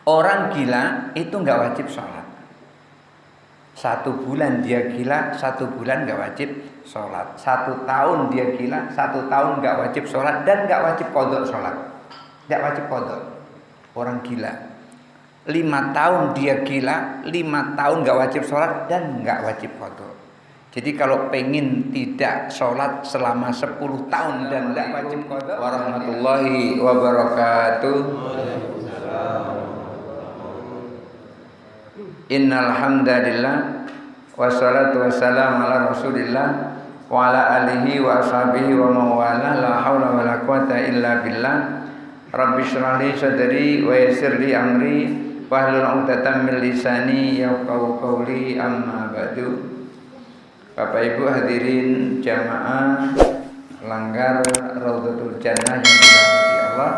Orang gila itu nggak wajib sholat. 1 bulan dia gila, 1 bulan nggak wajib sholat. 1 tahun dia gila, 1 tahun nggak wajib sholat dan nggak wajib qadha sholat. Nggak wajib qadha. Orang gila. 5 tahun dia gila, 5 tahun nggak wajib sholat dan nggak wajib qadha. Jadi kalau pengen tidak sholat selama 10 tahun dan nggak wajib qadha. Warahmatullahi wabarakatuh. Innal hamdalillah wassalatu wassalamu ala Rasulillah wa ala alihi wa ashabihi wa mawala la haula wala quwata illa billah. Rabbi shrah li sadri wa yassir li amri wahlul 'uqdatam min lisani yafqahu qawli, amma ba'du. Bapak Ibu hadirin jamaah Langgar Raudhatul Jannah yang dirahmati Allah.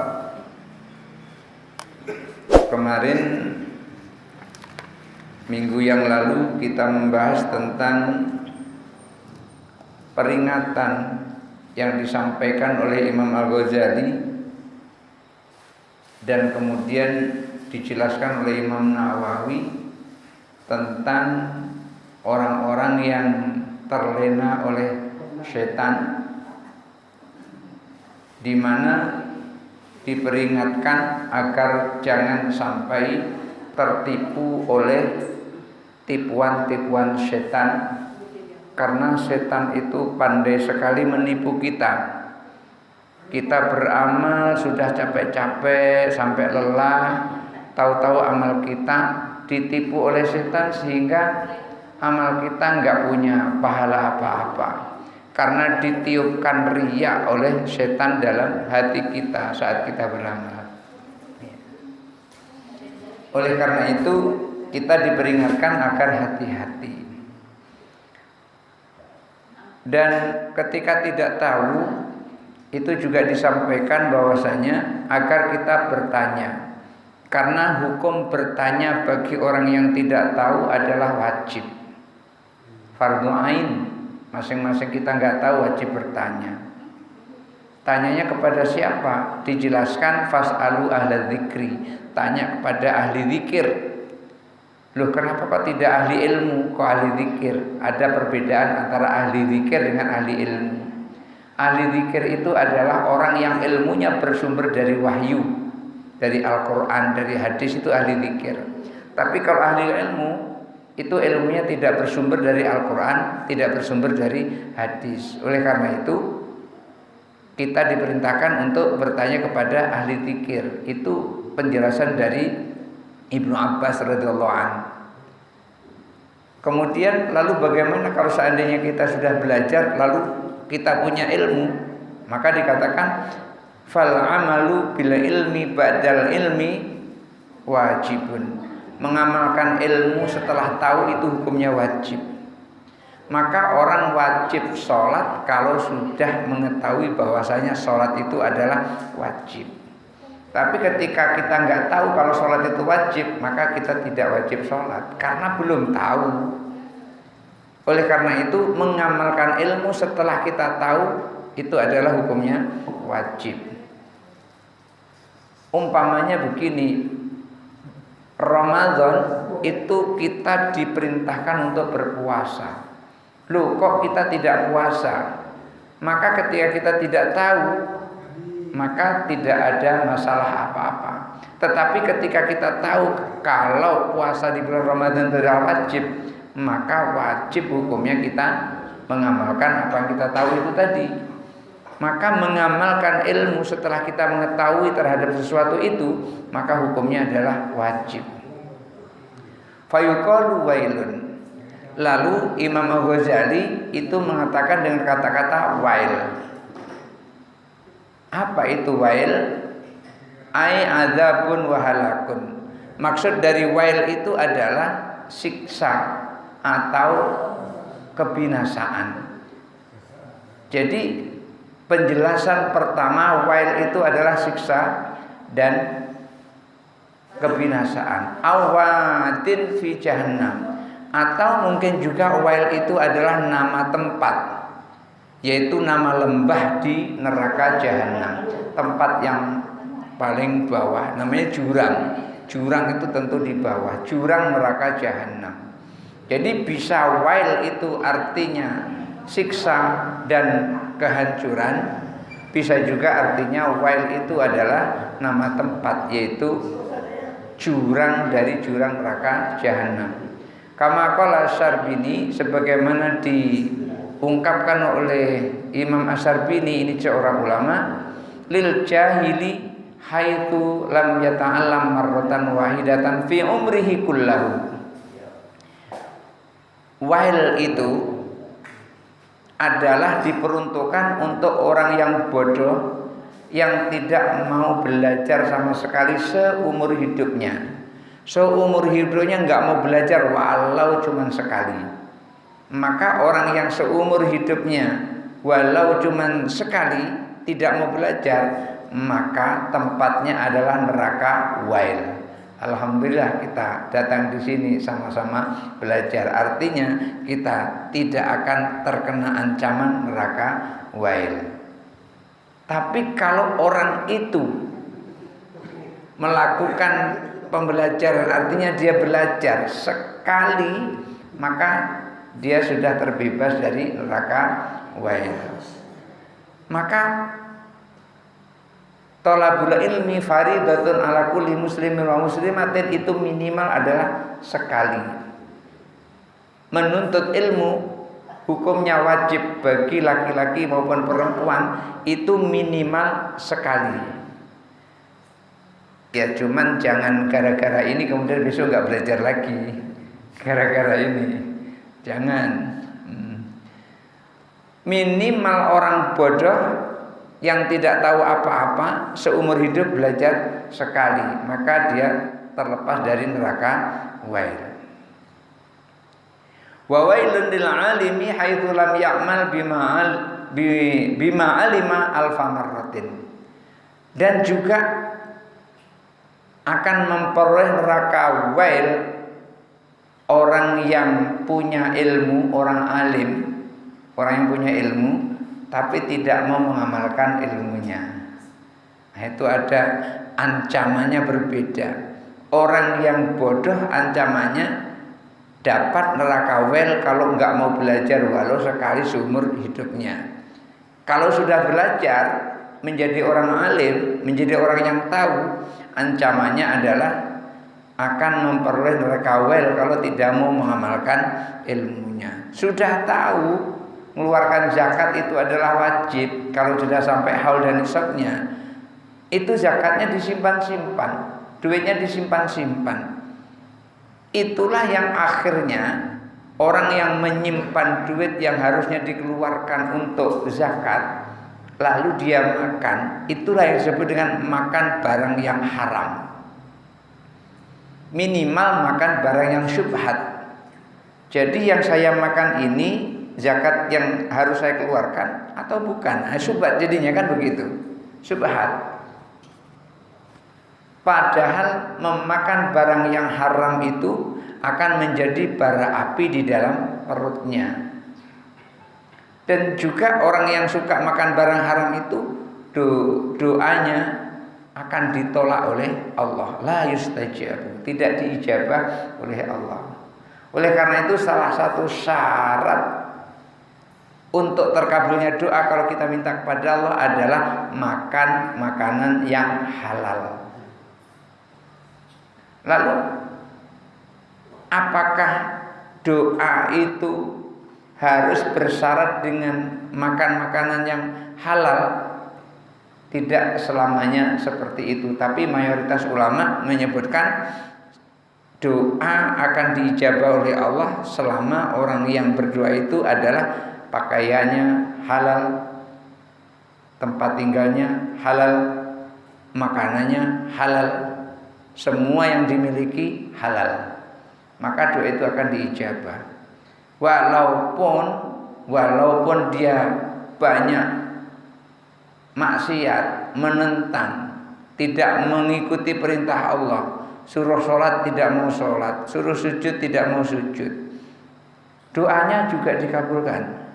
Kemarin minggu yang lalu kita membahas tentang peringatan yang disampaikan oleh Imam Al-Ghazali dan kemudian dijelaskan oleh Imam Nawawi tentang orang-orang yang terlena oleh setan, di mana diperingatkan agar jangan sampai tertipu oleh tipuan-tipuan setan, karena setan itu pandai sekali menipu kita. Kita beramal sudah capek-capek sampai lelah, tahu-tahu amal kita ditipu oleh setan sehingga amal kita nggak punya pahala apa-apa, karena ditiupkan riya oleh setan dalam hati kita saat kita beramal. Oleh karena itu kita diperingatkan agar hati-hati. Dan ketika tidak tahu, itu juga disampaikan bahwasanya agar kita bertanya, karena hukum bertanya bagi orang yang tidak tahu adalah wajib, fardhu ain. Masing-masing kita nggak tahu wajib bertanya. Tanyanya kepada siapa? Dijelaskan fas'alu ahla dzikri, tanya kepada ahli zikir. Loh, kenapa kok tidak ahli ilmu, kok ahli zikir? Ada perbedaan antara ahli zikir dengan ahli ilmu. Ahli zikir itu adalah orang yang ilmunya bersumber dari wahyu, dari Al-Quran, dari hadis, itu ahli zikir. Tapi kalau ahli ilmu itu ilmunya tidak bersumber dari Al-Quran, tidak bersumber dari hadis. Oleh karena itu kita diperintahkan untuk bertanya kepada ahli zikir. Itu penjelasan dari Ibnu Abbas radhiyallahu anhu. Kemudian lalu bagaimana kalau seandainya kita sudah belajar lalu kita punya ilmu? Maka dikatakan fal amalu bil ilmi ba'dal ilmi wajibun. Mengamalkan ilmu setelah tahu itu hukumnya wajib. Maka orang wajib sholat kalau sudah mengetahui bahwasanya sholat itu adalah wajib. Tapi ketika kita nggak tahu kalau sholat itu wajib, maka kita tidak wajib sholat karena belum tahu. Oleh karena itu mengamalkan ilmu setelah kita tahu itu adalah hukumnya wajib. Umpamanya begini, Ramadan itu kita diperintahkan untuk berpuasa. Loh, kok kita tidak puasa? Maka ketika kita tidak tahu, maka tidak ada masalah apa-apa. Tetapi ketika kita tahu kalau puasa di bulan Ramadan itu adalah wajib, maka wajib hukumnya kita mengamalkan apa yang kita tahu itu tadi. Maka mengamalkan ilmu setelah kita mengetahui terhadap sesuatu itu, maka hukumnya adalah wajib. Fayuqalu wailun. Lalu Imam Al-Ghazali itu mengatakan dengan kata-kata wail. Apa itu wail? Ai adzabun wa halakun. Maksud dari wail itu adalah siksa atau kebinasaan. Jadi penjelasan pertama wail itu adalah siksa dan kebinasaan. Awadin fi jahannam. Atau mungkin juga wail itu adalah nama tempat, yaitu nama lembah di neraka jahanam, tempat yang paling bawah, namanya jurang. Jurang itu tentu di bawah, jurang neraka jahanam. Jadi bisa wail itu artinya siksa dan kehancuran, bisa juga artinya wail itu adalah nama tempat, yaitu jurang dari jurang neraka jahanam. Kama qala Asy-Syarbini, sebagaimana diungkapkan oleh Imam Asy-Syarbini, ini seorang ulama, lil jahili haitsu lam yata'allam marratan wahidatan fi umrihi kullahu. Wail itu adalah diperuntukkan untuk orang yang bodoh yang tidak mau belajar sama sekali seumur hidupnya. Seumur hidupnya nggak mau belajar walau cuma sekali. Maka orang yang seumur hidupnya walau cuma sekali tidak mau belajar, maka tempatnya adalah neraka wail. Alhamdulillah kita datang di sini sama-sama belajar. Artinya kita tidak akan terkena ancaman neraka wail. Tapi kalau orang itu melakukan pembelajaran, artinya dia belajar sekali, maka dia sudah terbebas dari neraka wail. Maka thalabul ilmi faridatun ala kulli muslimin wa muslimatin, itu minimal adalah sekali. Menuntut ilmu hukumnya wajib bagi laki-laki maupun perempuan, itu minimal sekali. Ya cuman jangan gara-gara ini kemudian besok nggak belajar lagi. Gara-gara ini jangan. Minimal orang bodoh yang tidak tahu apa-apa seumur hidup belajar sekali, maka dia terlepas dari neraka wail. Wa wailun lil alimi haitsu lam ya'mal bima alima alfa marratin. Dan juga akan memperoleh neraka wail orang yang punya ilmu, orang alim, orang yang punya ilmu tapi tidak mau mengamalkan ilmunya. Nah, itu ada ancamannya berbeda. Orang yang bodoh ancamannya dapat neraka wail kalau nggak mau belajar walau sekali seumur hidupnya. Kalau sudah belajar menjadi orang alim, menjadi orang yang tahu, ancamannya adalah akan memperoleh neraka wail kalau tidak mau mengamalkan ilmunya. Sudah tahu mengeluarkan zakat itu adalah wajib, kalau sudah sampai haul dan nisabnya, itu zakatnya disimpan-simpan, duitnya disimpan-simpan. Itulah yang akhirnya orang yang menyimpan duit yang harusnya dikeluarkan untuk zakat, lalu dia makan, itulah yang disebut dengan makan barang yang haram. Minimal makan barang yang syubhat. Jadi yang saya makan ini zakat yang harus saya keluarkan atau bukan? Syubhat jadinya kan begitu. Syubhat. Padahal memakan barang yang haram itu akan menjadi bara api di dalam perutnya. Dan juga orang yang suka makan barang haram itu doanya akan ditolak oleh Allah. La yustajab, tidak diijabah oleh Allah. Oleh karena itu salah satu syarat untuk terkabulnya doa kalau kita minta kepada Allah adalah makan makanan yang halal. Lalu apakah doa itu harus bersyarat dengan makan makanan yang halal? Tidak selamanya seperti itu, tapi mayoritas ulama menyebutkan doa akan diijabah oleh Allah selama orang yang berdoa itu adalah pakaiannya halal, tempat tinggalnya halal, makanannya halal, semua yang dimiliki halal, maka doa itu akan diijabah. Walaupun dia banyak maksiat, menentang, tidak mengikuti perintah Allah, suruh sholat tidak mau sholat, suruh sujud tidak mau sujud, doanya juga dikabulkan.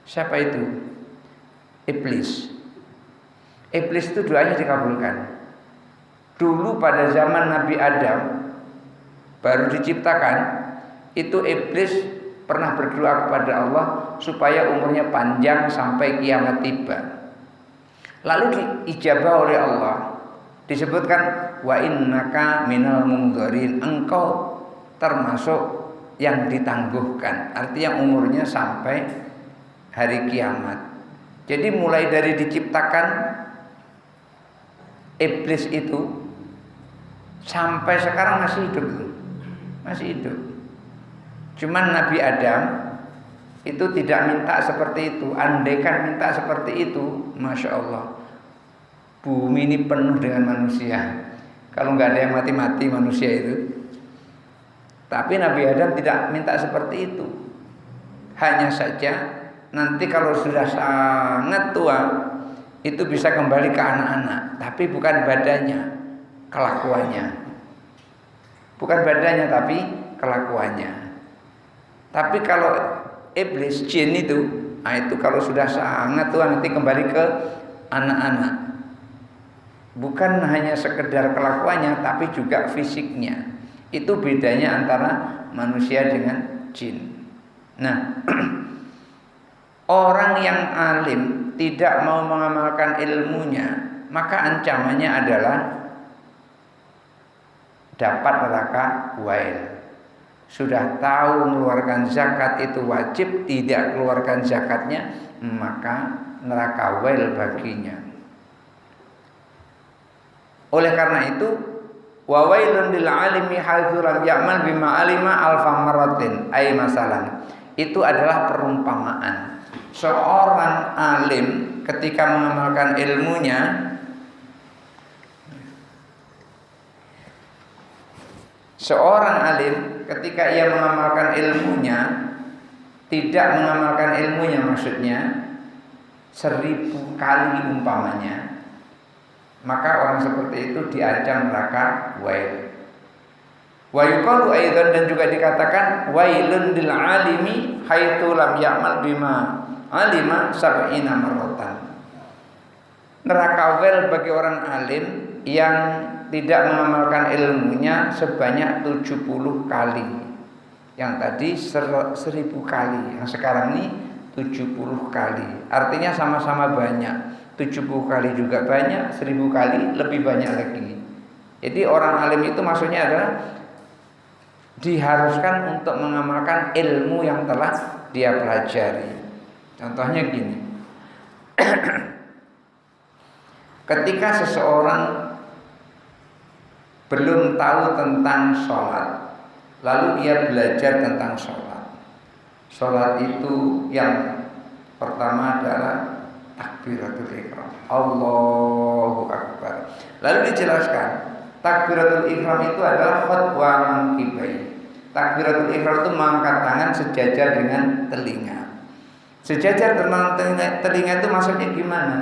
Siapa itu? Iblis. Iblis itu doanya dikabulkan. Dulu pada zaman Nabi Adam baru diciptakan, itu iblis pernah berdoa kepada Allah supaya umurnya panjang sampai kiamat tiba. Lalu diijabah oleh Allah. Disebutkan wa innaka minal mundharin, engkau termasuk yang ditangguhkan. Artinya umurnya sampai hari kiamat. Jadi mulai dari diciptakan iblis itu sampai sekarang masih hidup. Masih hidup. Cuman Nabi Adam itu tidak minta seperti itu. Andaikan minta seperti itu, Masya Allah, bumi ini penuh dengan manusia. Kalau nggak ada yang mati-mati manusia itu. Tapi Nabi Adam tidak minta seperti itu. Hanya saja nanti kalau sudah sangat tua, itu bisa kembali ke anak-anak. Tapi bukan badannya, kelakuannya. Bukan badannya tapi kelakuannya. Tapi kalau iblis, jin itu, nah itu kalau sudah sangat tua nanti kembali ke anak-anak. Bukan hanya sekedar kelakuannya tapi juga fisiknya. Itu bedanya antara manusia dengan jin. Nah, orang yang alim tidak mau mengamalkan ilmunya, maka ancamannya adalah dapat neraka wail. Sudah tahu mengeluarkan zakat itu wajib, tidak keluarkan zakatnya, maka neraka wail baginya. Oleh karena itu, wa wailun lil alimi haitsu lam ya'mal bima alima alfa marratin ay masalan. Itu adalah perumpamaan. Seorang alim ketika mengamalkan ilmunya, seorang alim ketika ia mengamalkan ilmunya, tidak mengamalkan ilmunya maksudnya 1000 kali umpamanya, maka orang seperti itu diancam neraka wail. Wa yuqalu aidan, dan juga dikatakan wailun lil alimi haitsu lam ya'mal bima alima sab'ina marratan. Neraka wail bagi orang alim yang tidak mengamalkan ilmunya sebanyak 70 kali. Yang tadi 1000 kali, yang sekarang ini 70 kali. Artinya sama-sama banyak. 70 kali juga banyak, 1000 kali lebih banyak lagi. Jadi orang alim itu maksudnya adalah diharuskan untuk mengamalkan ilmu yang telah dia pelajari. Contohnya gini. Ketika seseorang belum tahu tentang sholat, lalu ia belajar tentang sholat. Sholat itu yang pertama adalah takbiratul ihram, Allahu Akbar. Lalu dijelaskan takbiratul ihram itu adalah khutbah mangkibai. Takbiratul ihram itu mengangkat tangan sejajar dengan telinga. Sejajar dengan telinga itu maksudnya gimana?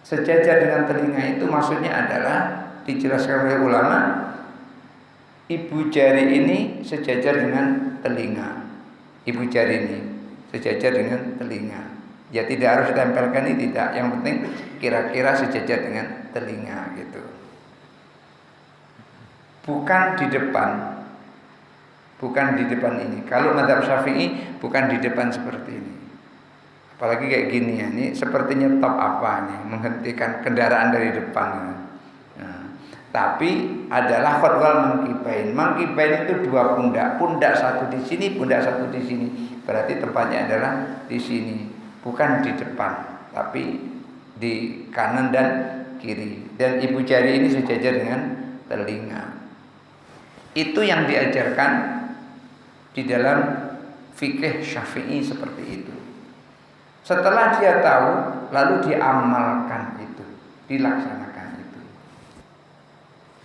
Sejajar dengan telinga itu maksudnya adalah dijelaskan oleh ulama, ibu jari ini sejajar dengan telinga. Ibu jari ini sejajar dengan telinga. Ya tidak harus ditempelkan, ini tidak. Yang penting kira-kira sejajar dengan telinga gitu. Bukan di depan. Bukan di depan ini. Kalau mazhab Syafi'i bukan di depan seperti ini. Apalagi kayak gini ya. Ini sepertinya top apa nih, menghentikan kendaraan dari depan. Nah, tapi adalah khutbah mangkibain. Mangkibain itu 2 pundak. Pundak satu di sini, pundak satu di sini. Berarti tempatnya adalah di sini. Bukan di depan, tapi di kanan dan kiri. Dan ibu jari ini sejajar dengan telinga. Itu yang diajarkan di dalam fikih Syafi'i seperti itu. Setelah dia tahu, lalu diamalkan itu, dilaksanakan itu.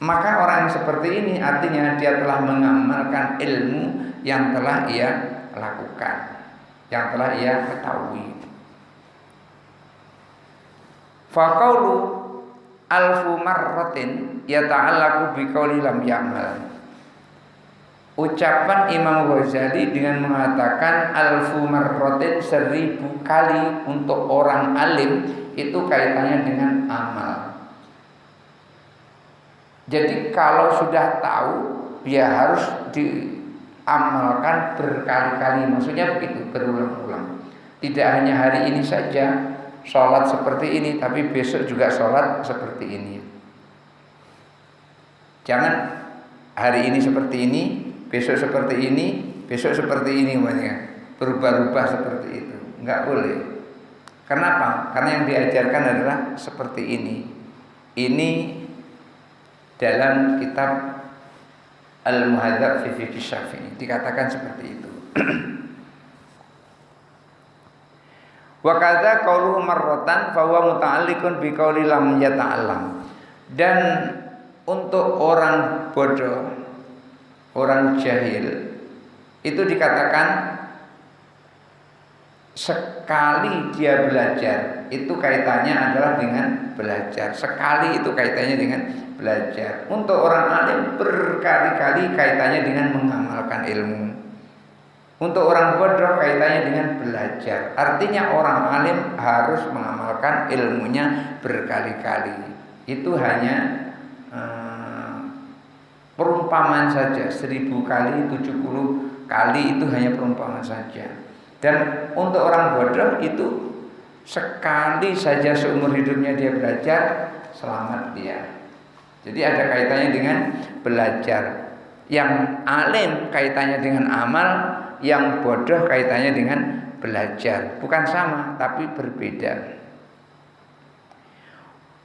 Maka orang seperti ini artinya dia telah mengamalkan ilmu yang telah ia lakukan, yang telah ia ketahui. Faqaulu alfu marratin yata'allaqu biqauli lam ya'mal. Ucapan Imam Ghazali dengan mengatakan alfu marratin 1000 kali untuk orang alim itu kaitannya dengan amal. Jadi kalau sudah tahu ya harus diamalkan berkali-kali. Maksudnya begitu, berulang-ulang. Tidak hanya hari ini saja sholat seperti ini, tapi besok juga sholat seperti ini. Jangan hari ini seperti ini, besok seperti ini, besok seperti ini, berubah-ubah seperti itu. Enggak boleh. Kenapa? Karena yang diajarkan adalah seperti ini. Ini dalam kitab Al-Muhadzab fi Fiqh Syafi'i dikatakan seperti itu. Wa kadza qauluhu marratan fa huwa muta'alliqun bi qauli lam yata'allam. Dan untuk orang bodoh, orang jahil itu dikatakan sekali dia belajar, itu kaitannya adalah dengan belajar. Sekali itu kaitannya dengan belajar. Untuk orang alim berkali-kali kaitannya dengan mengamalkan ilmu. Untuk orang bodoh kaitannya dengan belajar. Artinya orang alim harus mengamalkan ilmunya berkali-kali. Itu hanya perumpamaan saja. 1000 kali, 70 kali itu hanya perumpamaan saja. Dan untuk orang bodoh itu sekali saja seumur hidupnya dia belajar, selamat dia. Jadi ada kaitannya dengan belajar. Yang alim kaitannya dengan amal, yang bodoh kaitannya dengan belajar. Bukan sama, tapi berbeda.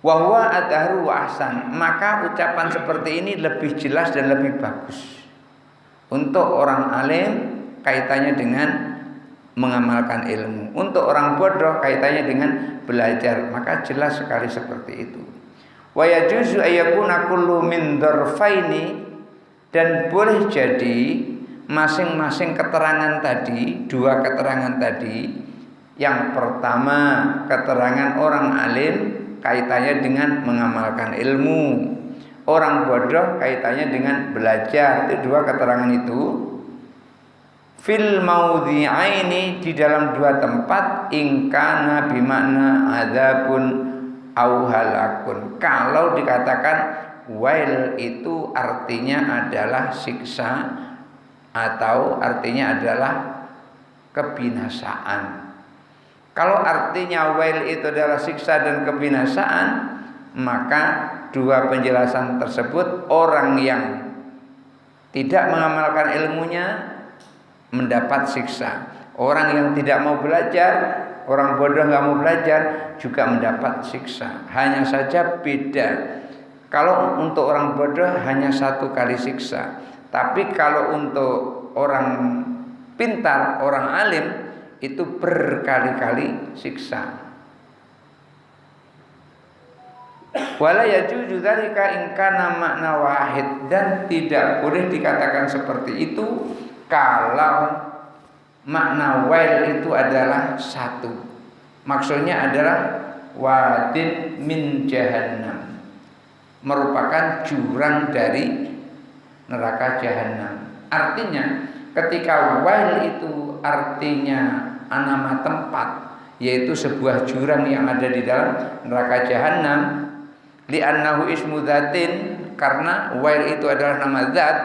Wa huwa adharu wa ahsan. Maka ucapan seperti ini lebih jelas dan lebih bagus. Untuk orang alim kaitannya dengan mengamalkan ilmu. Untuk orang bodoh kaitannya dengan belajar. Maka jelas sekali seperti itu. Wa yajuzu ayyakuna kullu min dzarfaini, dan boleh jadi masing-masing keterangan tadi, dua keterangan tadi, yang pertama keterangan orang alim kaitannya dengan mengamalkan ilmu, orang bodoh kaitannya dengan belajar. Itu dua keterangan itu fil maudhi'aini, di dalam dua tempat, ingkana bimakna adzabun au halakun. Kalau dikatakan wail itu artinya adalah siksa atau artinya adalah kebinasaan. Kalau artinya wail itu adalah siksa dan kebinasaan, maka dua penjelasan tersebut orang yang tidak mengamalkan ilmunya mendapat siksa. Orang yang tidak mau belajar, orang bodoh nggak mau belajar juga mendapat siksa. Hanya saja beda. Kalau untuk orang bodoh hanya 1 kali siksa, tapi kalau untuk orang pintar, orang alim itu berkali-kali siksa. Wala yajuzu dzalika in kana makna wahid, dan tidak boleh dikatakan seperti itu kalau makna wail itu adalah satu. Maksudnya adalah wadin min jahannam, merupakan jurang dari neraka jahanam. Artinya ketika wail itu artinya nama tempat, yaitu sebuah jurang yang ada di dalam neraka jahanam, li'annahu ismu dzatin, karena wail itu adalah nama zat,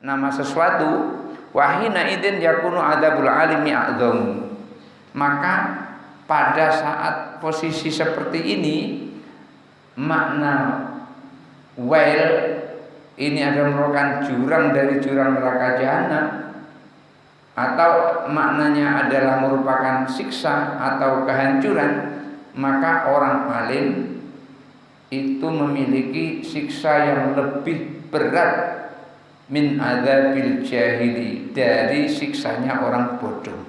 nama sesuatu. Wahina idin yakunu adzabul alimi a'dzam. Maka pada saat posisi seperti ini, makna wail ini adalah merupakan jurang dari jurang neraka jahanam, atau maknanya adalah merupakan siksa atau kehancuran, maka orang alim itu memiliki siksa yang lebih berat min adzabil jahili, dari siksanya orang bodoh.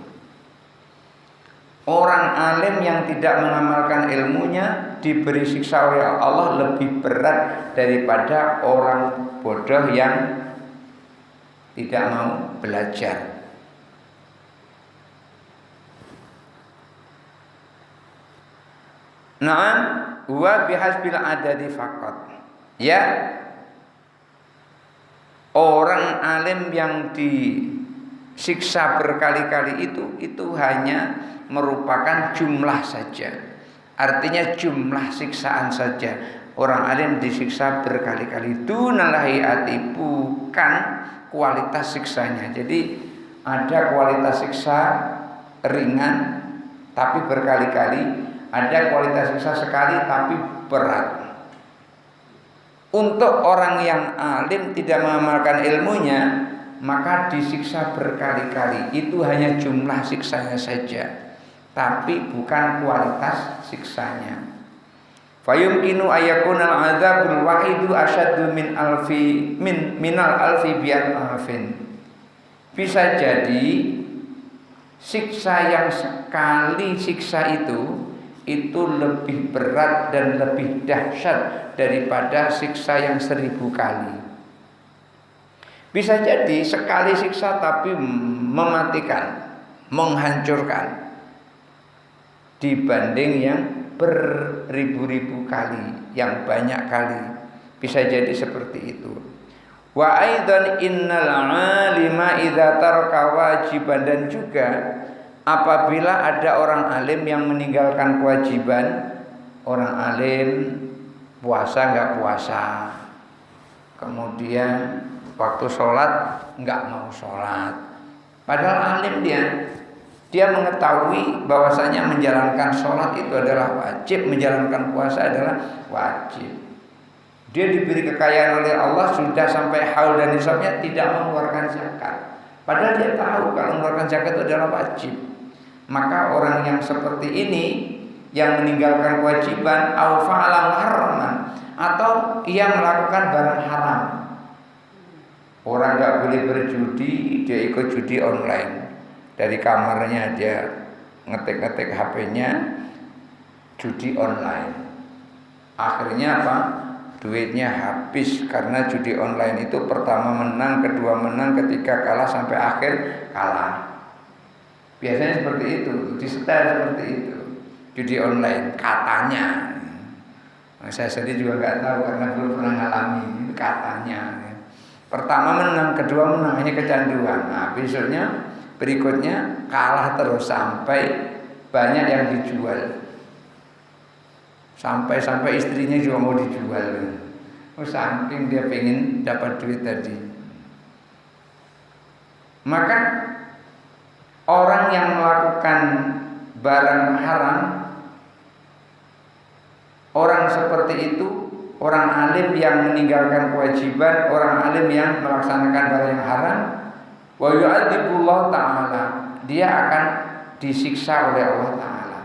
Orang alim yang tidak mengamalkan ilmunya diberi siksa oleh Allah lebih berat daripada orang bodoh yang tidak mau belajar. Na'am wa bihasbil adadi faqat. Ya, orang alim yang disiksa berkali-kali itu hanya merupakan jumlah saja. Artinya jumlah siksaan saja, Orang alim disiksa berkali-kali. Dunalahiyati, bukan kualitas siksanya. Jadi ada kualitas siksa ringan tapi berkali-kali, ada kualitas siksa sekali tapi berat. Untuk orang yang alim tidak mengamalkan ilmunya, maka disiksa berkali-kali. Itu hanya jumlah siksanya saja, tapi bukan kualitas siksanya. Fayumkinu ayakunal adzabul wahidu asyaddu minal alfi bi'alfin. Bisa jadi siksa yang sekali siksa itu lebih berat dan lebih dahsyat daripada siksa yang 1000 kali. Bisa jadi sekali siksa tapi mematikan, menghancurkan, dibanding yang beribu-ribu kali, yang banyak kali. Bisa jadi seperti itu. Wa aidan innal alima idza taraka wajiban, dan juga apabila ada orang alim yang meninggalkan kewajiban. Orang alim puasa enggak puasa, kemudian waktu sholat enggak mau sholat, padahal alim dia mengetahui bahwasanya menjalankan sholat itu adalah wajib, menjalankan puasa adalah wajib. Dia diberi kekayaan oleh Allah, sudah sampai haul dan nisabnya, tidak mengeluarkan zakat, padahal dia tahu kalau mengeluarkan zakat itu adalah wajib. Maka orang yang seperti ini, yang meninggalkan kewajiban, au fa'ala muharraman, atau ia melakukan barang haram. Orang enggak boleh berjudi, dia ikut judi online. Dari kamarnya dia ngetik-ngetik HP-nya, judi online. Akhirnya apa? Duitnya habis, karena judi online itu pertama menang, kedua menang, ketiga kalah, sampai akhir kalah. Biasanya seperti itu, disetel seperti itu. Judi online katanya. Saya sendiri juga nggak tahu karena belum pernah ngalami, katanya. Pertama menang, kedua menang, hanya kecanduan. Nah, besoknya berikutnya kalah terus sampai banyak yang dijual. Sampai istrinya juga mau dijual. Saking dia pengen dapat duit tadi. Maka orang yang melakukan barang haram, orang seperti itu, orang alim yang meninggalkan kewajiban, orang alim yang melaksanakan barang yang haram, wa yu'adzibullah ta'ala, dia akan disiksa oleh Allah Ta'ala.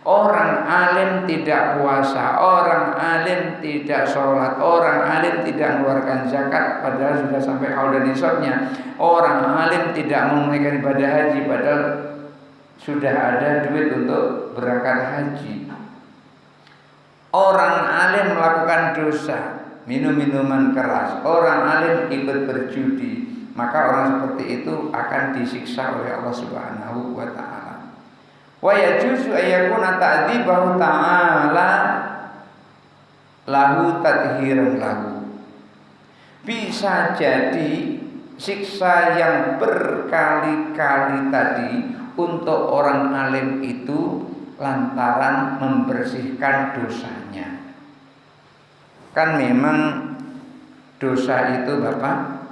Orang alim tidak puasa, orang alim tidak sholat, orang alim tidak mengeluarkan zakat padahal sudah sampai haul dan nisabnya, orang alim tidak menunaikan ibadah haji padahal sudah ada duit untuk berangkat haji. Orang alim melakukan dosa, minum minuman keras, orang alim ikut berjudi, maka orang seperti itu akan disiksa oleh Allah Subhanahu wa ta'ala. Wa yajuzu ayyakuna ta'dzibahu ta'ala lahu tadhiran lahu. Bisa jadi siksa yang berkali-kali tadi untuk orang alim itu lantaran membersihkan dosanya. Kan memang dosa itu Bapak,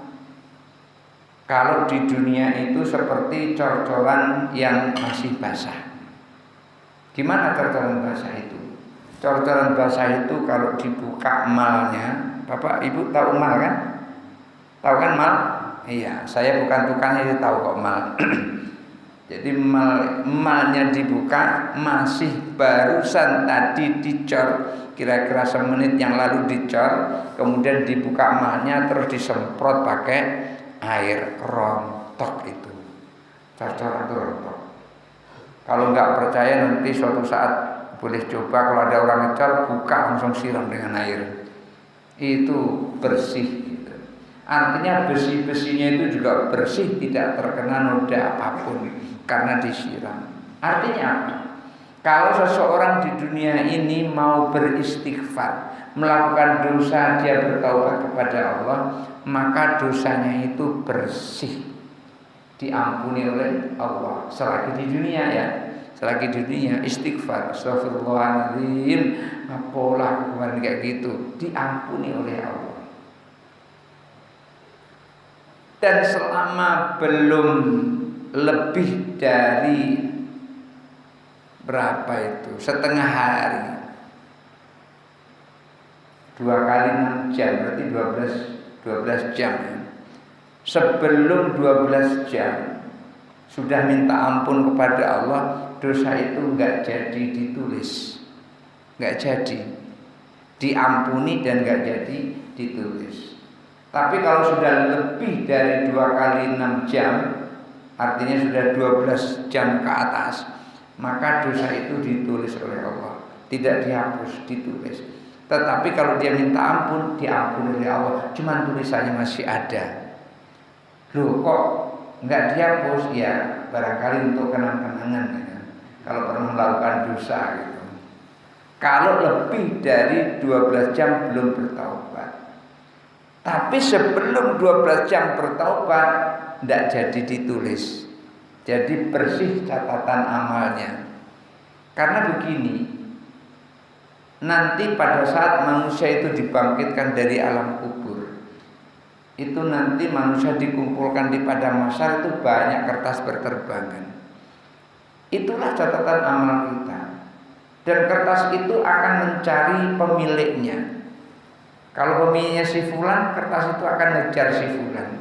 kalau di dunia itu seperti cor-coran yang masih basah. Gimana cor-coran basah itu? Cor-coran basah itu kalau dibuka emalnya, Bapak Ibu tahu emal kan? Tahu kan emal? Iya, saya bukan tukang, saya tahu kok emal. Jadi emalnya dibuka, masih barusan tadi dicor, kira-kira semenit yang lalu dicor, kemudian dibuka emalnya terus disemprot pakai air rontok itu. Cor-coran itu rontok. Kalau nggak percaya nanti suatu saat boleh coba, kalau ada orang ngecor, buka langsung siram dengan air. Itu bersih gitu. Artinya besi-besinya itu juga bersih, tidak terkena noda apapun karena disiram. Artinya apa? Kalau seseorang di dunia ini mau beristighfar, melakukan dosa, dia bertaubat kepada Allah, maka dosanya itu bersih, diampuni oleh Allah selagi di dunia ya. selagi di dunia istighfar, astagfirullahaladzim, apalah kemarin kayak gitu, diampuni oleh Allah. Dan selama belum lebih dari berapa itu, setengah hari, 2 kali 6 jam, berarti 12 jam ya. Sebelum 12 jam sudah minta ampun kepada Allah, dosa itu enggak jadi ditulis, enggak jadi diampuni dan enggak jadi ditulis. Tapi kalau sudah lebih dari 2 kali 6 jam, artinya sudah 12 jam ke atas, maka dosa itu ditulis oleh Allah, tidak dihapus, ditulis. Tetapi kalau dia minta ampun, diampuni oleh Allah, cuman tulisannya masih ada. Loh kok enggak dihapus? Ya barangkali untuk kenang-kenangan ya, kalau pernah melakukan dosa gitu. Kalau lebih dari 12 jam belum bertaubat. Tapi sebelum 12 jam bertaubat, tidak jadi ditulis, jadi bersih catatan amalnya. Karena begini, nanti pada saat manusia itu dibangkitkan dari alam kubur, itu nanti manusia dikumpulkan di padang mahsyar, itu banyak kertas berterbangan. Itulah catatan amal kita. Dan kertas itu akan mencari pemiliknya. Kalau pemiliknya si fulan, kertas itu akan ngejar si fulan,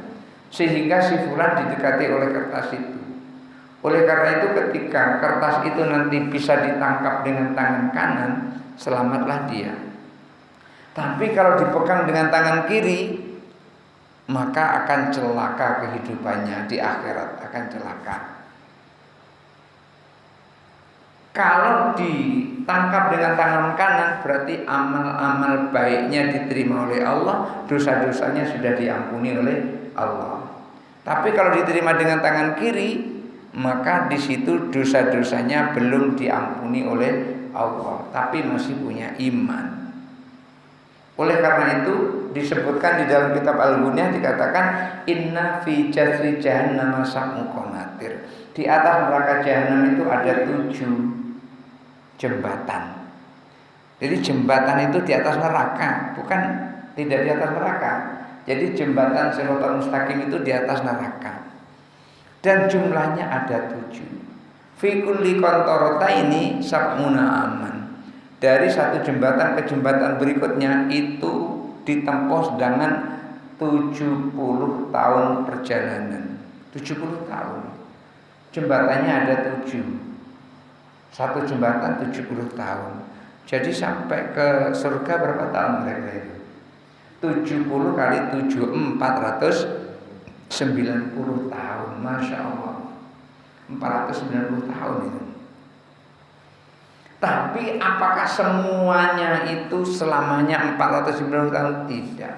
sehingga si fulan didekati oleh kertas itu. Oleh karena itu ketika kertas itu nanti bisa ditangkap dengan tangan kanan, selamatlah dia. Tapi kalau dipegang dengan tangan kiri, maka akan celaka kehidupannya di akhirat, akan celaka. Kalau ditangkap dengan tangan kanan, berarti amal-amal baiknya diterima oleh Allah, dosa-dosanya sudah diampuni oleh Allah. Tapi kalau diterima dengan tangan kiri, maka di situ dosa-dosanya belum diampuni oleh Allah, tapi masih punya iman. Oleh karena itu disebutkan di dalam kitab Al-Ghunyah, dikatakan inna fi jazri jahannam sab'u qanatir. Di atas neraka jahanam itu ada 7 jembatan. Jadi jembatan itu di atas neraka, bukan tidak di atas neraka. Jadi jembatan Shiratal Mustaqim itu di atas neraka. Dan jumlahnya ada 7. Fi kulli qantaraini sab'una aman. Dari satu jembatan ke jembatan berikutnya itu ditempuh dengan 70 tahun perjalanan. 70 tahun. Jembatannya ada 7. Satu jembatan 70 tahun. Jadi sampai ke surga berapa tahun mereka itu? 70 kali 7, 490 tahun. Masya Allah, 490 tahun itu. Tapi apakah semuanya itu selamanya 490 tahun? Tidak.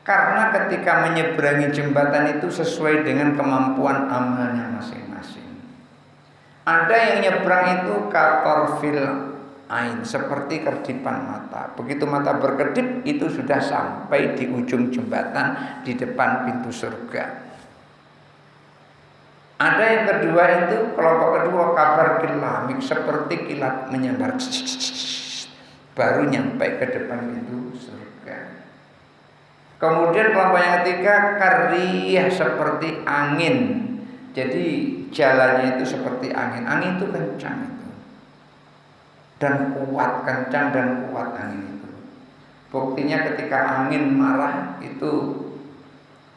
Karena ketika menyeberangi jembatan itu sesuai dengan kemampuan amalnya masing-masing. Ada yang nyebrang itu katorfil ain, seperti kerdipan mata. Begitu mata berkedip, itu sudah sampai di ujung jembatan, di depan pintu surga. Ada yang kedua itu, kelompok kedua kabar kilamik, seperti kilat menyambar, baru nyampe ke depan pintu surga. Kemudian kelompok yang ketiga kariyah, seperti angin. Jadi jalannya itu seperti angin. Angin itu kencang itu, dan kuat, kencang dan kuat angin itu. Buktinya ketika angin marah itu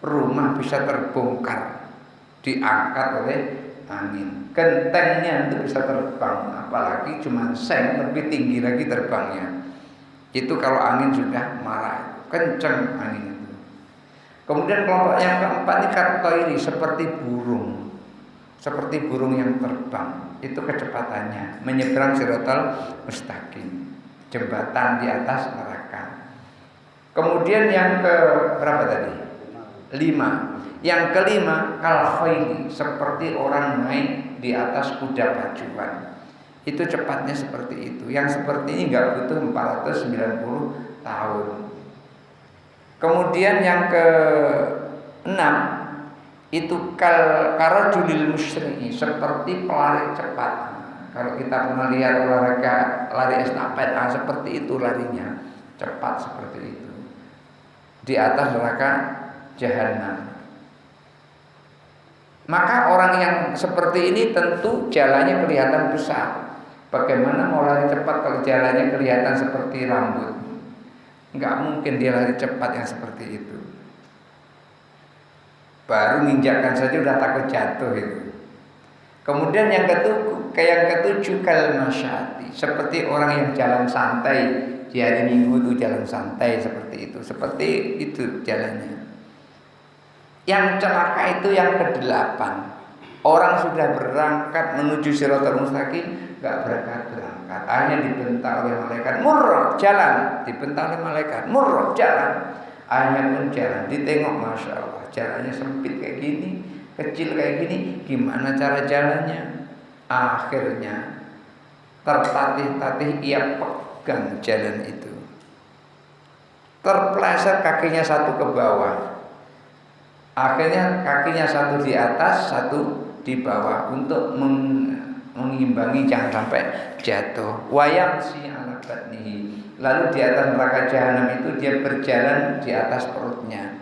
rumah bisa terbongkar, diangkat oleh angin. Gentengnya itu bisa terbang, apalagi cuma seng, lebih tinggi lagi terbangnya. Itu kalau angin sudah marah, kencang angin itu. Kemudian kelompok yang keempat ini katoiri, seperti burung. Seperti burung yang terbang, itu kecepatannya menyeberang Shiratal Mustaqim, jembatan di atas neraka. Kemudian yang ke berapa tadi? 5. Yang kelima kal khayli, seperti orang naik di atas kuda pacuan. Itu cepatnya seperti itu. Yang seperti ini enggak butuh 490 tahun. Kemudian yang ke-6 itu karajulil musyri'i, seperti pelari cepat. Kalau kita pernah lihat olahraga lari estafet, seperti itu larinya, cepat seperti itu. Di atas neraka jahanam. Maka orang yang seperti ini tentu jalannya kelihatan besar. Bagaimana mau lari cepat kalau jalannya kelihatan seperti rambut? Enggak mungkin dia lari cepat yang seperti itu. Baru menginjakkan saja udah takut jatuh itu. Kemudian yang ketujuh kalmasyati, seperti orang yang jalan santai di hari Minggu itu jalan santai seperti itu. Seperti itu jalannya. Yang celaka itu yang ke-8. Orang sudah berangkat menuju Shiratal Mustaqim, enggak berangkat. Akhirnya dibentak oleh malaikat, "Murrah, jalan." Dibentak oleh malaikat, "Murrah, jalan." Akhirnya pun jalan. Ditengok, Masya Allah, jalannya sempit kayak gini, kecil kayak gini, gimana cara jalannya? Akhirnya tertatih-tatih ia pegang jalan itu. Terpleset kakinya satu ke bawah. Akhirnya kakinya satu di atas, satu di bawah untuk mengimbangi jangan sampai jatuh. Wayang si ala batnihi. Lalu di atas neraka jahanam itu dia berjalan di atas perutnya.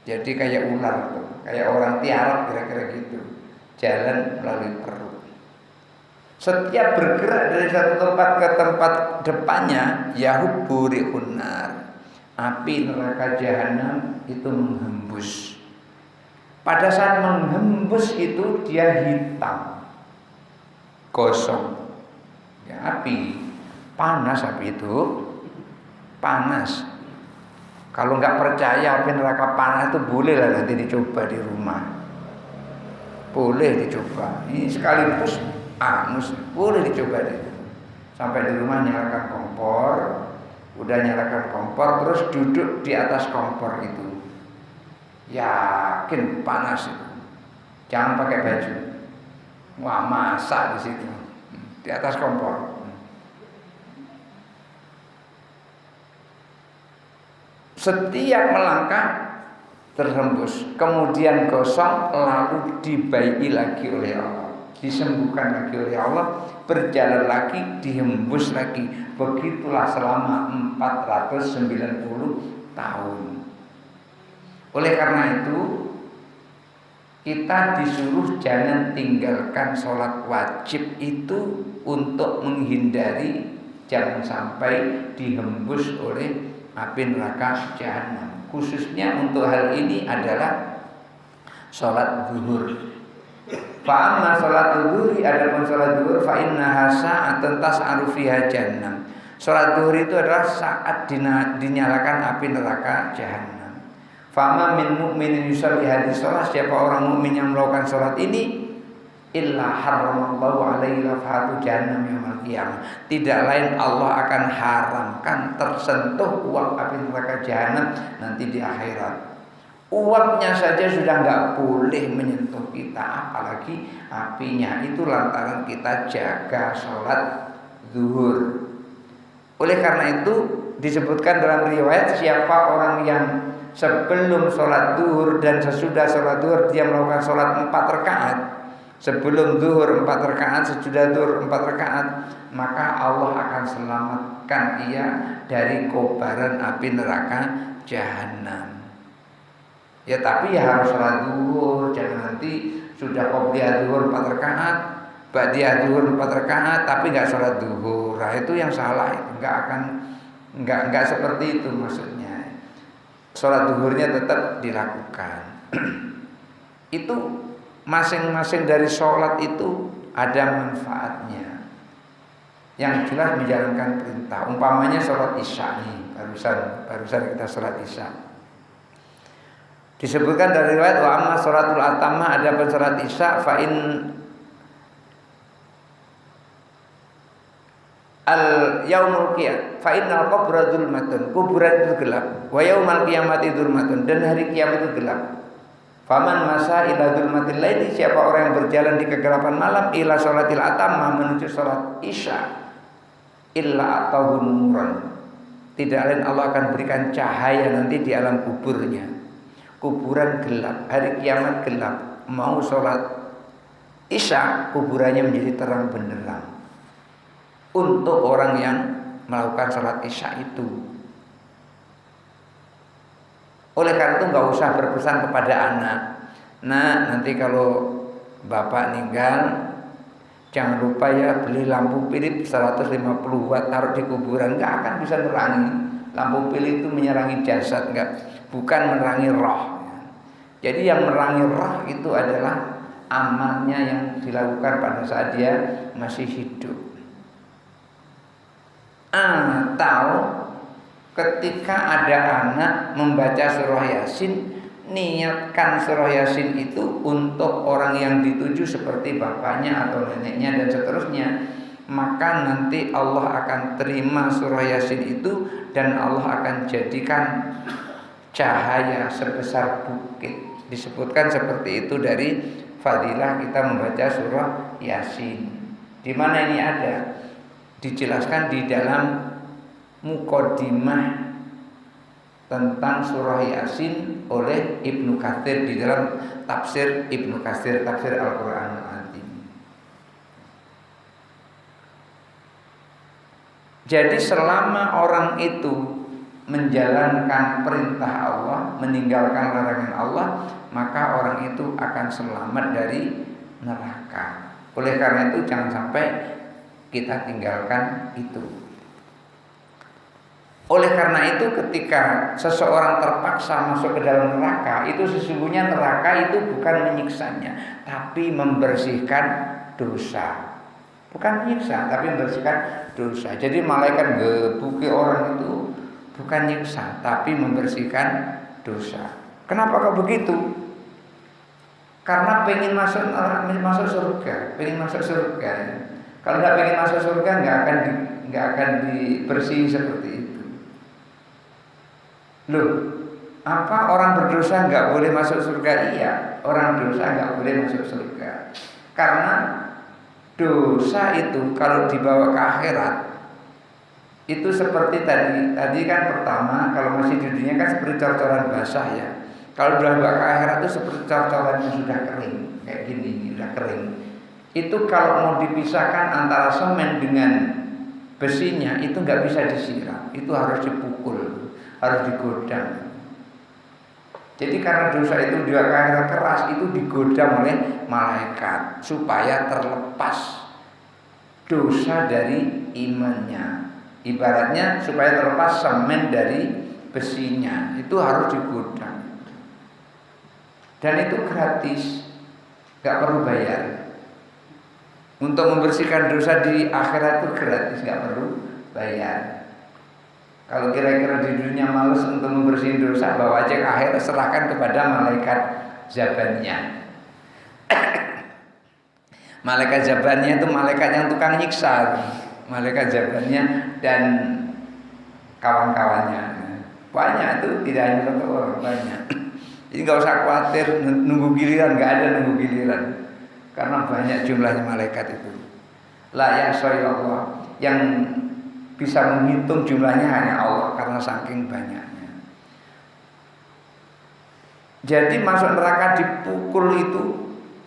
Jadi kayak ular tuh, kayak orang tiarap kira-kira gitu. Jalan melalui perut. Setiap bergerak dari satu tempat ke tempat depannya, yahuburi hunar. Api neraka jahanam itu menghembus. Pada saat menghembus itu dia hitam, gosong. Ya, api panas, api itu panas. Kalau nggak percaya api neraka panas itu boleh lah nanti dicoba di rumah. Boleh dicoba. Ini sekaligus anus, boleh dicoba deh. Sampai di rumah nyalakan kompor, udah nyalakan kompor terus duduk di atas kompor itu. Yakin panas itu. Jangan pakai baju. Wah, masak di situ. Di atas kompor. Setiap melangkah terhembus, kemudian gosong, lalu dibaiki lagi oleh Allah, disembuhkan lagi oleh Allah, berjalan lagi, dihembus lagi. Begitulah selama 490 tahun. Oleh karena itu kita disuruh jangan tinggalkan sholat wajib itu untuk menghindari jangan sampai dihembus oleh api neraka jahanam. Khususnya untuk hal ini adalah sholat zuhur. Fa'amma sholat zuhur, adapun sholat zuhur fa innaha sa'atun tas'aru fiha jahannam. Sholat zuhur itu adalah saat dinyalakan api neraka jahanam. Fama min mu'minin yusalli hadhihi shalah, siapa orang mukmin yang melakukan salat ini illa haramallahu alaihi lafatu jahannam yaumil qiyamah. Tidak lain Allah akan haramkan tersentuh uap api neraka jahanam nanti di akhirat. Uapnya saja sudah enggak boleh menyentuh kita, apalagi apinya. Itu lantaran kita jaga salat zuhur. Oleh karena itu disebutkan dalam riwayat siapa orang yang sebelum sholat duhur dan sesudah sholat duhur dia melakukan sholat 4 rakaat. Sebelum duhur 4 rakaat, sesudah duhur 4 rakaat, maka Allah akan selamatkan ia dari kobaran api neraka jahanam. Ya tapi ya harus sholat duhur, jangan nanti sudah qobliyah duhur 4 rakaat, ba'diyah duhur 4 rakaat tapi enggak sholat duhur. Nah, itu yang salah, itu enggak seperti itu maksudnya. Sholat duhurnya tetap dilakukan. Itu masing-masing dari sholat itu ada manfaatnya. Yang jelas menjalankan perintah. Umpamanya sholat isya nih, barusan kita sholat isya. Disebutkan dari riwayat wa amma sholatul atamah, adapun sholat isya fa in al yaumul qiyamah fa innal qabra dzulmatun, kuburan itu gelap, wa yaumal qiyamati dzulmatun, dan hari kiamat itu gelap. Faman masa ila dzulmatil laili, siapa orang yang berjalan di kegelapan malam ila sholatil atamah, menuju salat isya, illa atahu nuran, tidak lain Allah akan berikan cahaya nanti di alam kuburnya. Kuburan gelap, hari kiamat gelap, mau salat isya kuburannya menjadi terang benderang. untuk orang yang melakukan sholat isya itu. Oleh karena itu nggak usah berpesan kepada anak, nah nanti kalau bapak meninggal jangan lupa ya beli lampu Philips 150 watt taruh di kuburan. Nggak akan bisa menerangi. Lampu Philips itu menyerangi jasad, bukan menerangi roh. Jadi yang menerangi roh itu adalah amalnya yang dilakukan pada saat dia masih hidup. Atau ketika ada anak membaca surah Yasin, niatkan surah Yasin itu untuk orang yang dituju seperti bapaknya atau neneknya dan seterusnya, maka nanti Allah akan terima surah Yasin itu dan Allah akan jadikan cahaya sebesar bukit. Disebutkan seperti itu dari fadilah kita membaca surah Yasin. Di mana ini ada? Dijelaskan di dalam muqaddimah tentang surah Yasin oleh Ibnu Katsir di dalam tafsir Ibnu Katsir, tafsir Al-Qur'anul Azim. Jadi selama orang itu menjalankan perintah Allah, meninggalkan larangan Allah, maka orang itu akan selamat dari neraka. Oleh karena itu jangan sampai kita tinggalkan itu. Oleh karena itu ketika seseorang terpaksa masuk ke dalam neraka, itu sesungguhnya neraka itu bukan menyiksanya, tapi membersihkan dosa. Bukan menyiksa, tapi membersihkan dosa. Jadi malaikat gebuki orang itu bukan nyiksa, tapi membersihkan dosa. Kenapa kok begitu? Karena pengen masuk surga, pengen masuk surga. Kalau nggak pengen masuk surga, nggak akan dibersih seperti itu. Loh, apa orang berdosa nggak boleh masuk surga? Iya, orang dosa nggak boleh masuk surga. Karena dosa itu kalau dibawa ke akhirat itu seperti tadi kan pertama kalau masih di dunia kan seperti cor-coran basah ya. Kalau sudah dibawa ke akhirat itu seperti cor-coran yang sudah kering kayak gini, sudah kering. Itu kalau mau dipisahkan antara semen dengan besinya itu nggak bisa disiram, itu harus dipukul, harus digodam. Jadi karena dosa itu dia akhirat keras, itu digodam oleh malaikat supaya terlepas dosa dari imannya. Ibaratnya supaya terlepas semen dari besinya, itu harus digodam. Dan itu gratis, nggak perlu bayar. Untuk membersihkan dosa di akhirat itu gratis, nggak perlu bayar. Kalau kira-kira di dunia males untuk membersihkan dosa, bawa aja ke akhirat, serahkan kepada malaikat Zabaniyah. Malaikat Zabaniyah itu malaikat yang tukang nyiksa. Malaikat Zabaniyah dan kawan-kawannya banyak, itu tidak hanya satu orang, banyak. Jadi nggak usah khawatir nunggu giliran, nggak ada nunggu giliran. Karena banyak jumlahnya malaikat itu. La yahsayallah, yang bisa menghitung jumlahnya hanya Allah karena saking banyaknya. Jadi masuk neraka dipukul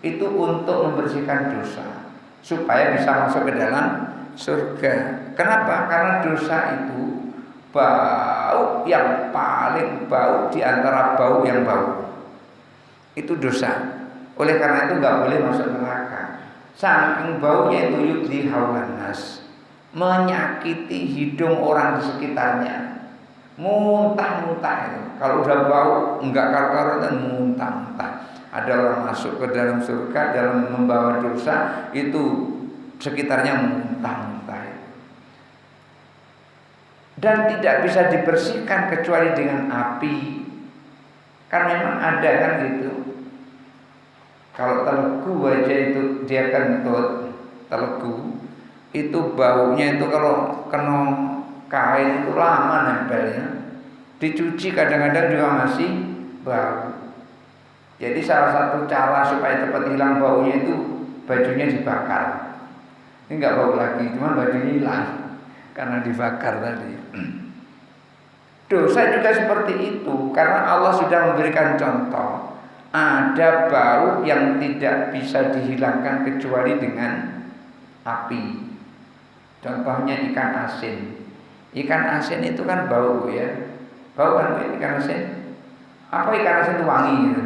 itu untuk membersihkan dosa supaya bisa masuk ke dalam surga. Kenapa? Karena dosa itu bau yang paling bau di antara bau yang bau. Itu dosa. Oleh karena itu nggak boleh masuk neraka. Saking baunya itu yudhi hawanas, menyakiti hidung orang di sekitarnya. Muntah-muntah itu. Kalau udah bau enggak karu-karuan dan muntah-muntah. Ada orang masuk ke dalam surga dalam membawa dosa, itu sekitarnya muntah-muntah. Dan tidak bisa dibersihkan kecuali dengan api. Kan memang ada kan gitu. Kalau telegu aja itu dia kentut, telegu itu baunya itu kalau kena kain itu lama nempelnya. Dicuci kadang-kadang juga masih bau. Jadi salah satu cara supaya cepat hilang baunya itu bajunya dibakar. Ini nggak bau lagi, cuma bajunya hilang karena dibakar tadi. Dosa juga seperti itu, karena Allah sudah memberikan contoh. Ada bau yang tidak bisa dihilangkan kecuali dengan api. Contohnya ikan asin. Ikan asin itu kan bau ya. Bau kan ikan asin? Apa ikan asin itu wangi gitu?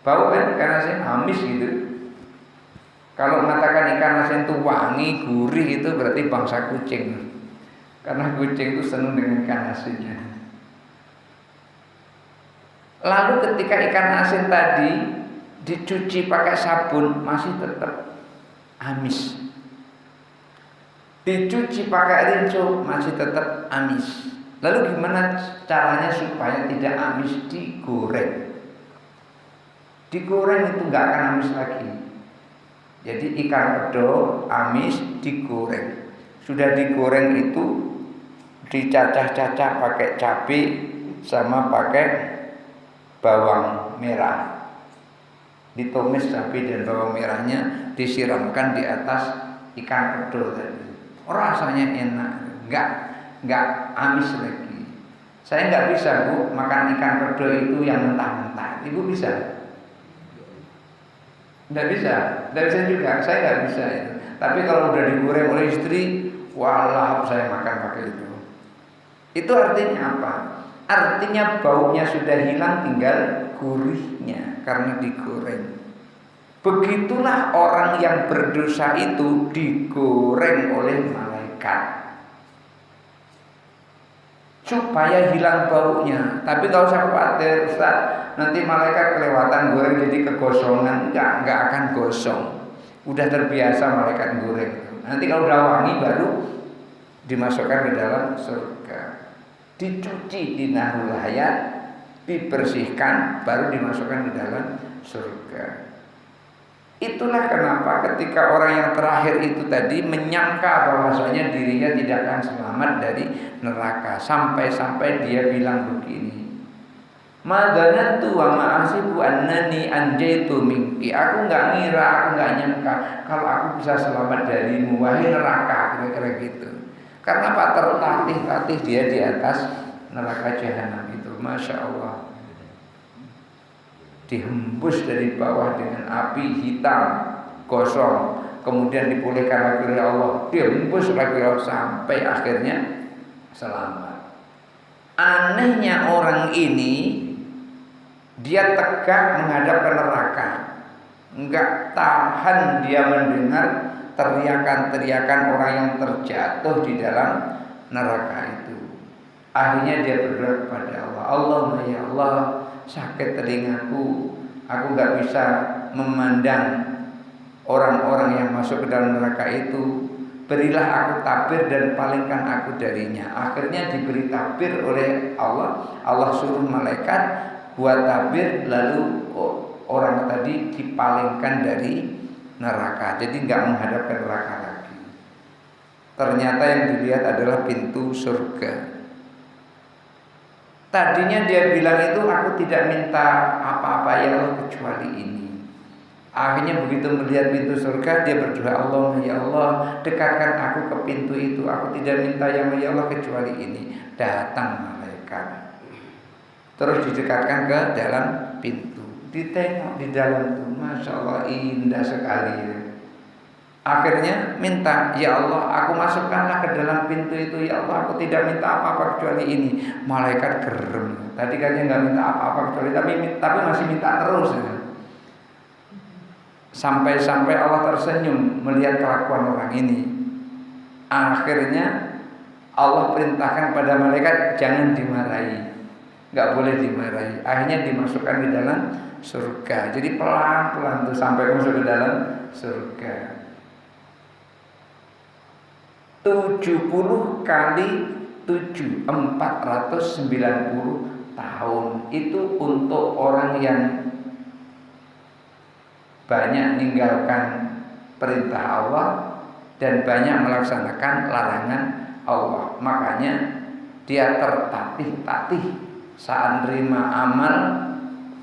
Bau kan ikan asin amis gitu. Kalau mengatakan ikan asin itu wangi, gurih itu berarti bangsa kucing. Karena kucing itu senang dengan ikan asinnya. Lalu ketika ikan asin tadi dicuci pakai sabun masih tetap amis. Dicuci pakai rinso masih tetap amis. Lalu gimana caranya supaya tidak amis? Digoreng. Digoreng itu nggak akan amis lagi. Jadi ikan pedo amis digoreng. Sudah digoreng itu dicacah-cacah pakai cabai sama pakai bawang merah. Ditumis cabai dan bawang merahnya, disiramkan di atas ikan pedo tadi. Rasanya enak, nggak amis lagi. Saya nggak bisa Bu makan ikan pedo itu yang mentah-mentah. Ibu bisa? Nggak bisa juga. Saya nggak bisa itu. Tapi kalau udah digoreng oleh istri, walah saya makan pakai itu. Itu artinya apa? Artinya baunya sudah hilang, tinggal gurihnya karena digoreng. Begitulah orang yang berdosa itu digoreng oleh malaikat supaya hilang baunya. Tapi kalau usah khawatir Ustaz, nanti malaikat kelewatan goreng jadi kegosongan. Enggak akan gosong. Udah terbiasa malaikat goreng. Nanti kalau udah wangi baru dimasukkan ke dalam surga. Dicuci di Nahrul Hayat, dibersihkan, baru dimasukkan ke dalam surga. Itulah kenapa ketika orang yang terakhir itu tadi menyangka bahwasanya dirinya tidak akan selamat dari neraka, sampai-sampai dia bilang begini, "Madanantu wa ma'asibu annani anjaitu minki." Aku enggak ngira, aku enggak nyangka kalau aku bisa selamat darimu wahai neraka, kira-kira gitu. Karena Pak tertatih-tatih dia di atas neraka jahanam itu, Masya Allah. Dihembus dari bawah dengan api hitam gosong, kemudian dipulihkan lagi oleh Allah, dihembus lagi sampai akhirnya selamat. Anehnya orang ini, dia tegak menghadap ke neraka, enggak tahan dia mendengar teriakan-teriakan orang yang terjatuh di dalam neraka itu. Akhirnya dia berdoa kepada Allah, Allahumma ya Allah, sakit telingaku, aku nggak bisa memandang orang-orang yang masuk ke dalam neraka itu. Berilah aku tabir dan palingkan aku darinya. Akhirnya diberi tabir oleh Allah. Allah suruh malaikat buat tabir, lalu orang tadi dipalingkan dari neraka. Jadi nggak menghadap ke neraka lagi. Ternyata yang dilihat adalah pintu surga. Tadinya dia bilang itu, aku tidak minta apa-apa ya Allah kecuali ini. Akhirnya begitu melihat pintu surga, dia berdoa, Allah ya Allah, dekatkan aku ke pintu itu. Aku tidak minta yang ya Allah kecuali ini. Datang malaikat, terus didekatkan ke dalam pintu. Ditengok di dalam itu, Masya Allah indah sekali. Akhirnya minta, ya Allah, aku masukkanlah ke dalam pintu itu. Ya Allah, aku tidak minta apa-apa kecuali ini. Malaikat gerem. Tadi katanya nggak minta apa-apa kecuali, tapi masih minta terus. Ya. Sampai-sampai Allah tersenyum melihat kelakuan orang ini. Akhirnya Allah perintahkan pada malaikat, jangan dimarahi, nggak boleh dimarahi. Akhirnya dimasukkan di dalam surga. Jadi pelan-pelan tuh sampai masuk ke dalam surga. 70 kali 7 490 tahun. Itu untuk orang yang banyak meninggalkan perintah Allah dan banyak melaksanakan larangan Allah. Makanya dia tertatih-tatih saat menerima amal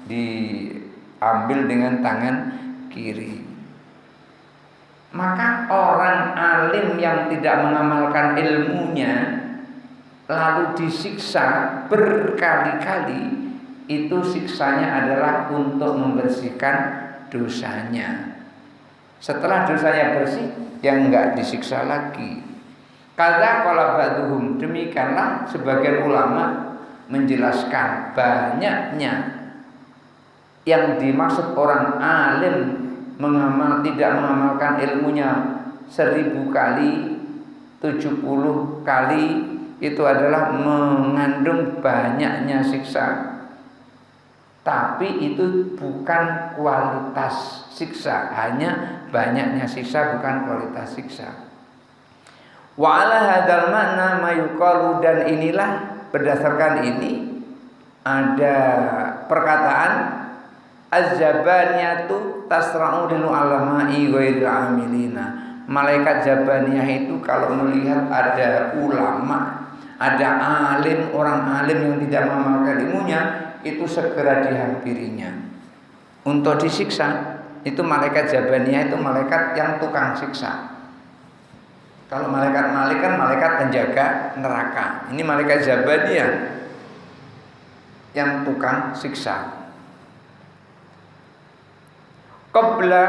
diambil dengan tangan kiri. Maka orang alim yang tidak mengamalkan ilmunya lalu disiksa berkali-kali, itu siksanya adalah untuk membersihkan dosanya. Setelah dosanya bersih, yang enggak disiksa lagi. Kadza qala ba'duhum, demikianlah sebagian ulama menjelaskan banyaknya yang dimaksud orang alim tidak mengamalkan ilmunya 1000 kali, 70 kali, itu adalah mengandung banyaknya siksa. Tapi itu bukan kualitas siksa, hanya banyaknya siksa, bukan kualitas siksa. Wa ala hadzal ma'na mayuqalu, dan inilah berdasarkan ini ada perkataan az-zabaniyatu tasra'u lil ulama'i ghairil amilina. Malaikat Zabaniyah itu kalau melihat ada ulama, ada alim, orang alim yang tidak mengamalkan ilmunya, itu segera dihampirinya untuk disiksa. Itu malaikat Zabaniyah, itu malaikat yang tukang siksa. Kalau malaikat Malik kan malaikat penjaga neraka. Ini malaikat Zabaniyah yang tukang siksa. Qabla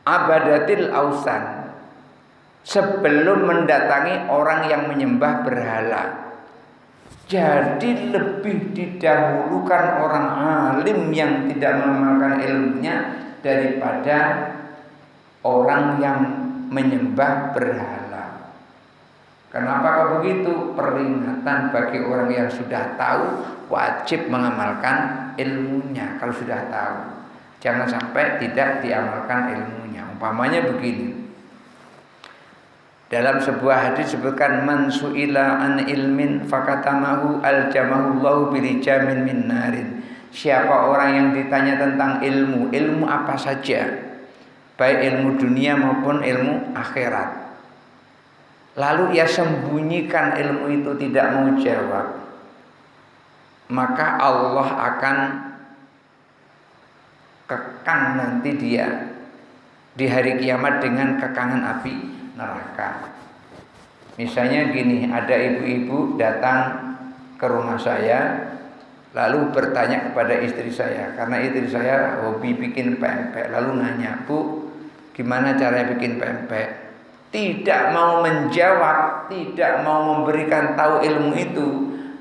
abadatil ausan, sebelum mendatangi orang yang menyembah berhala. Jadi lebih didahulukan orang alim yang tidak mengamalkan ilmunya daripada orang yang menyembah berhala. Kenapa begitu? Peringatan bagi orang yang sudah tahu, wajib mengamalkan ilmunya. Kalau sudah tahu, jangan sampai tidak diamalkan ilmunya. Umpamanya begini, dalam sebuah hadis disebutkan, man su'ila an ilmin fakatamahu aljamahullahu bilijamin min narin. Siapa orang yang ditanya tentang ilmu, ilmu apa saja, baik ilmu dunia maupun ilmu akhirat, lalu ia sembunyikan ilmu itu, tidak mau jawab, maka Allah akan kekang nanti dia di hari kiamat dengan kekangan api neraka. Misalnya gini, ada ibu-ibu datang ke rumah saya, lalu bertanya kepada istri saya, karena istri saya hobi bikin pempek. Lalu nanya, Bu, gimana caranya bikin pempek? Tidak mau menjawab, tidak mau memberikan tahu ilmu itu,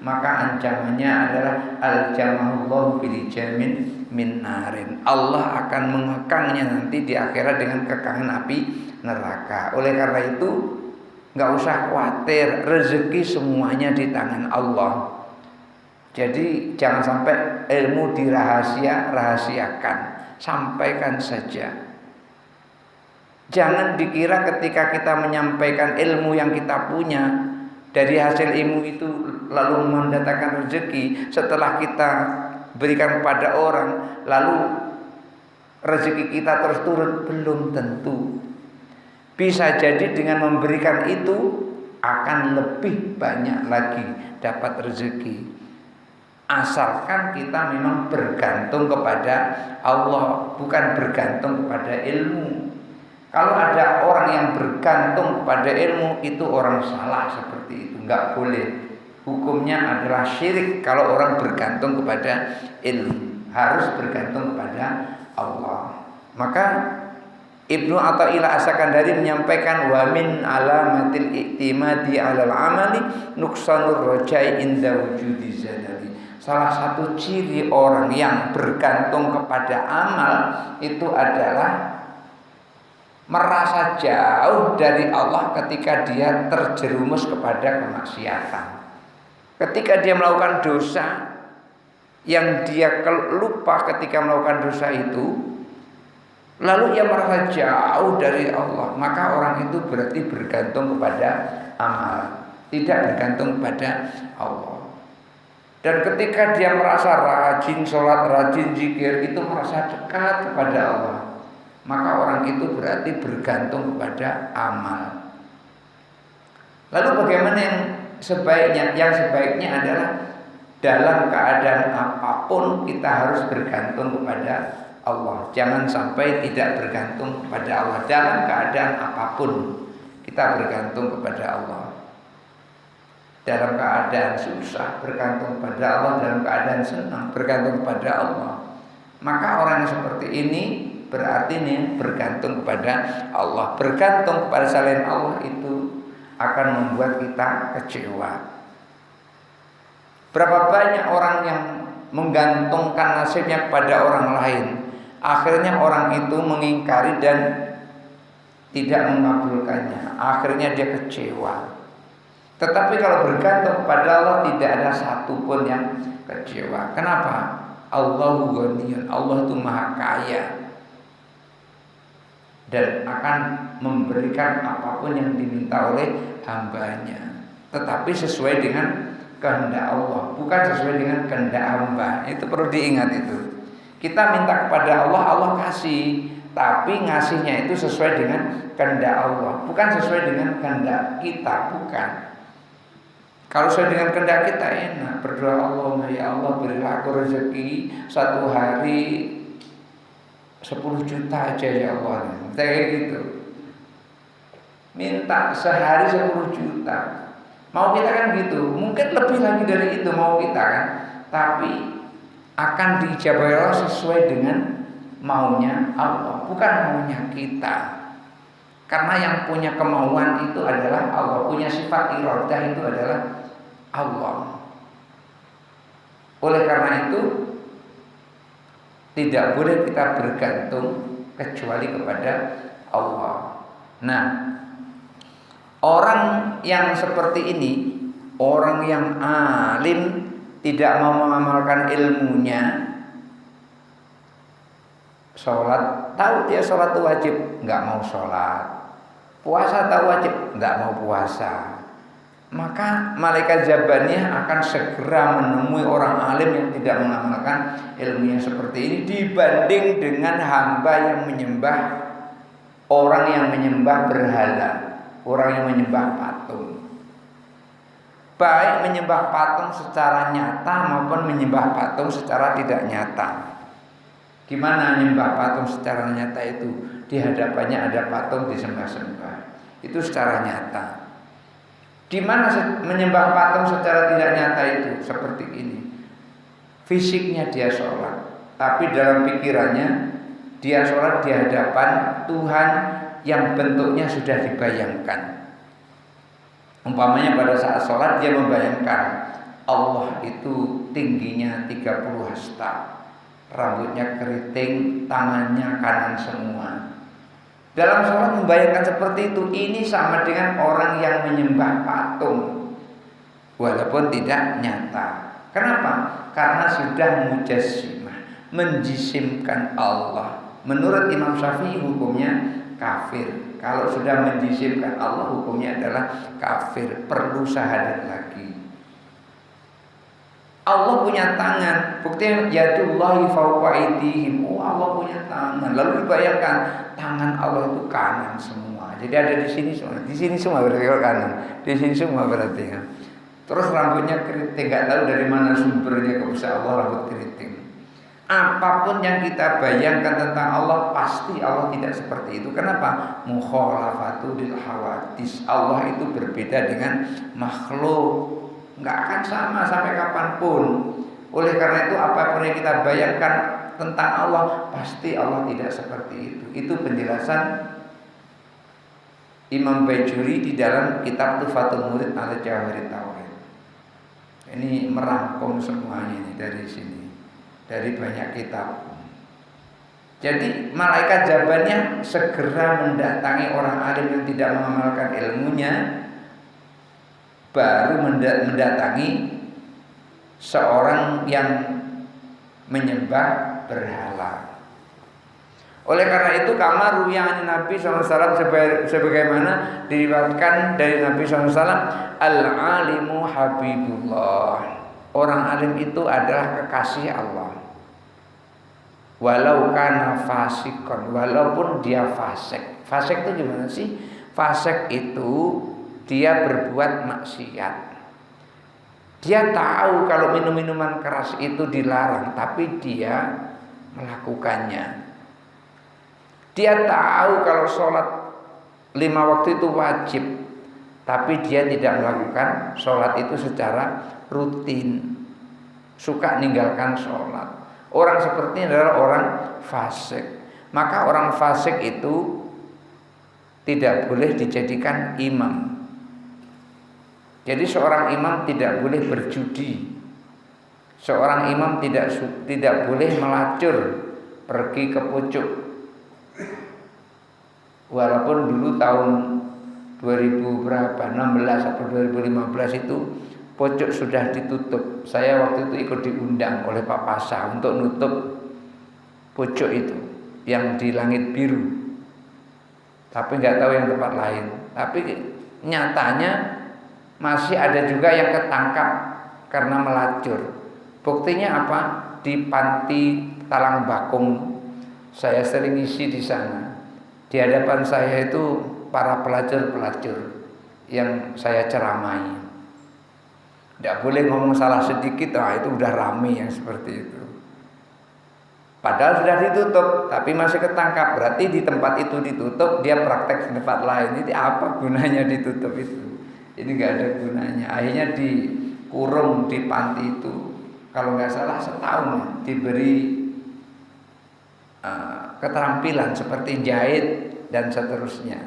maka ancamannya adalah al-jamahullahu bilijamin min narin. Allah akan mengekangnya nanti di akhirat dengan kekangan api neraka. Oleh karena itu, nggak usah khawatir, rezeki semuanya di tangan Allah. Jadi jangan sampai ilmu dirahasiakan, sampaikan saja. Jangan dikira ketika kita menyampaikan ilmu yang kita punya, dari hasil ilmu itu lalu mendatangkan rezeki, setelah kita berikan kepada orang, lalu rezeki kita terus turun, belum tentu. Bisa jadi dengan memberikan itu akan lebih banyak lagi dapat rezeki, asalkan kita memang bergantung kepada Allah, bukan bergantung kepada ilmu. Kalau ada orang yang bergantung kepada ilmu, itu orang salah seperti itu, nggak boleh. Hukumnya adalah syirik kalau orang bergantung kepada ilmu, harus bergantung kepada Allah. Maka Ibnu Athaillah As-Sakandari menyampaikan, wa min alamatil i'timadi 'alal amali nuqsanur rajai inda wujudi zalali. Salah satu ciri orang yang bergantung kepada amal itu adalah merasa jauh dari Allah ketika dia terjerumus kepada kemaksiatan. Ketika dia melakukan dosa yang dia lupa ketika melakukan dosa itu, lalu ia merasa jauh dari Allah, maka orang itu berarti bergantung kepada amal, tidak bergantung kepada Allah. Dan ketika dia merasa rajin sholat, rajin zikir, itu merasa dekat kepada Allah, maka orang itu berarti bergantung kepada amal. Lalu bagaimana yang sebaiknya? Yang sebaiknya adalah dalam keadaan apapun kita harus bergantung kepada Allah. Jangan sampai tidak bergantung kepada Allah. Dalam keadaan apapun kita bergantung kepada Allah. Dalam keadaan susah bergantung kepada Allah, dalam keadaan senang bergantung kepada Allah. Maka orang yang seperti ini berarti nih bergantung kepada Allah. Bergantung kepada selain Allah itu akan membuat kita kecewa. Berapa banyak orang yang menggantungkan nasibnya kepada orang lain, akhirnya orang itu mengingkari dan tidak mengabulkannya, akhirnya dia kecewa. Tetapi kalau bergantung kepada Allah tidak ada satupun yang kecewa. Kenapa? Allahu ghaniyun, Allah itu maha kaya dan akan memberikan apapun yang diminta oleh hambanya, tetapi sesuai dengan kehendak Allah, bukan sesuai dengan kehendak hamba. Itu perlu diingat itu. Kita minta kepada Allah, Allah kasih, tapi ngasihnya itu sesuai dengan kehendak Allah, bukan sesuai dengan kehendak kita, bukan. Kalau sesuai dengan kehendak kita enak, berdoa Allah, ya Allah berilah aku rezeki satu hari 10 juta aja ya Allah. Kayak gitu. Minta sehari 10 juta. Mau kita kan gitu. Mungkin lebih lagi dari itu mau kita kan. Tapi akan diijabah Allah sesuai dengan maunya Allah, bukan maunya kita. Karena yang punya kemauan itu adalah Allah, punya sifat iradah itu adalah Allah. Oleh karena itu tidak boleh kita bergantung kecuali kepada Allah. Nah, orang yang seperti ini, orang yang alim tidak mau mengamalkan ilmunya, sholat tahu dia sholat itu wajib, nggak mau sholat. Puasa tahu wajib, nggak mau puasa. Maka malaikat Jabaniyah akan segera menemui orang alim yang tidak mengamalkan ilmu yang seperti ini, dibanding dengan hamba yang menyembah orang yang menyembah berhala, orang yang menyembah patung. Baik menyembah patung secara nyata maupun menyembah patung secara tidak nyata. Gimana menyembah patung secara nyata itu? Di hadapannya ada patung disembah-sembah. Itu secara nyata. Di mana menyembah patung secara tidak nyata itu? Seperti ini. Fisiknya dia sholat, tapi dalam pikirannya dia sholat di hadapan Tuhan yang bentuknya sudah dibayangkan. Umpamanya pada saat sholat dia membayangkan Allah itu tingginya 30 hasta, rambutnya keriting, tangannya kanan semua. Dalam sholat membayangkan seperti itu. Ini sama dengan orang yang menyembah patung, walaupun tidak nyata. Kenapa? Karena sudah mujassimah, menjisimkan Allah. Menurut Imam Syafi'i hukumnya kafir. Kalau sudah menjisimkan Allah hukumnya adalah kafir, perlu syahadat lagi. Allah punya tangan, buktinya yadullahi fawqa aydihim. Oh, Allah punya tangan. Lalu dibayangkan tangan Allah itu kanan semua. Jadi ada di sini semua, di sini semua berarti kanan, di sini semua berarti ya. Terus rambutnya keriting, nggak tahu dari mana sumbernya kepada Allah rambut keriting. Apapun yang kita bayangkan tentang Allah, pasti Allah tidak seperti itu. Kenapa? Mukhalafatu lil hawadis. Allah itu berbeda dengan makhluk. Nggak akan sama sampai kapanpun. Oleh karena itu apapun yang kita bayangkan tentang Allah, pasti Allah tidak seperti itu. Itu penjelasan Imam Bajuri di dalam kitab Tuhfatul Murid ala Jawahir Tauhid. Ini merangkum semuanya ini dari sini, dari banyak kitab. Jadi malaikat Jabaniyah segera mendatangi orang alim yang tidak mengamalkan ilmunya, baru mendatangi seorang yang menyembah berhala. Oleh karena itu kamar ru'yah Nabi SAW sebagaimana diriwayatkan dari Nabi SAW, al-alimu habibullah. Orang alim itu adalah kekasih Allah. Walau kana fasikon, walaupun dia fasik. Fasik itu gimana sih? Fasik itu dia berbuat maksiat. Dia tahu kalau minum-minuman keras itu dilarang, tapi dia melakukannya. Dia tahu kalau sholat 5 waktu itu wajib, tapi dia tidak melakukan sholat itu secara rutin. Suka ninggalkan sholat. Orang seperti ini adalah orang fasik. maka orang fasik itu tidak boleh dijadikan imam. Jadi seorang imam tidak boleh berjudi. Seorang imam tidak boleh melacur pergi ke pucuk. Walaupun dulu tahun 2000 berapa 16 atau 2015 itu pucuk sudah ditutup. Saya waktu itu ikut diundang oleh Pak Pasha untuk nutup pucuk itu yang di Langit Biru. Tapi nggak tahu yang tempat lain. Tapi nyatanya masih ada juga yang ketangkap karena melacur. Buktinya apa? Di panti Talang Bakung, saya sering isi di sana. Di hadapan saya itu para pelacur-pelacur yang saya ceramai. Tidak boleh ngomong salah sedikit, itu udah rame yang seperti itu. Padahal sudah ditutup, tapi masih ketangkap. Berarti di tempat itu ditutup, dia praktek di tempat lain. Ini apa gunanya ditutup itu? Ini nggak ada gunanya. Akhirnya dikurung di panti itu. Kalau nggak salah setahun diberi keterampilan seperti jahit dan seterusnya.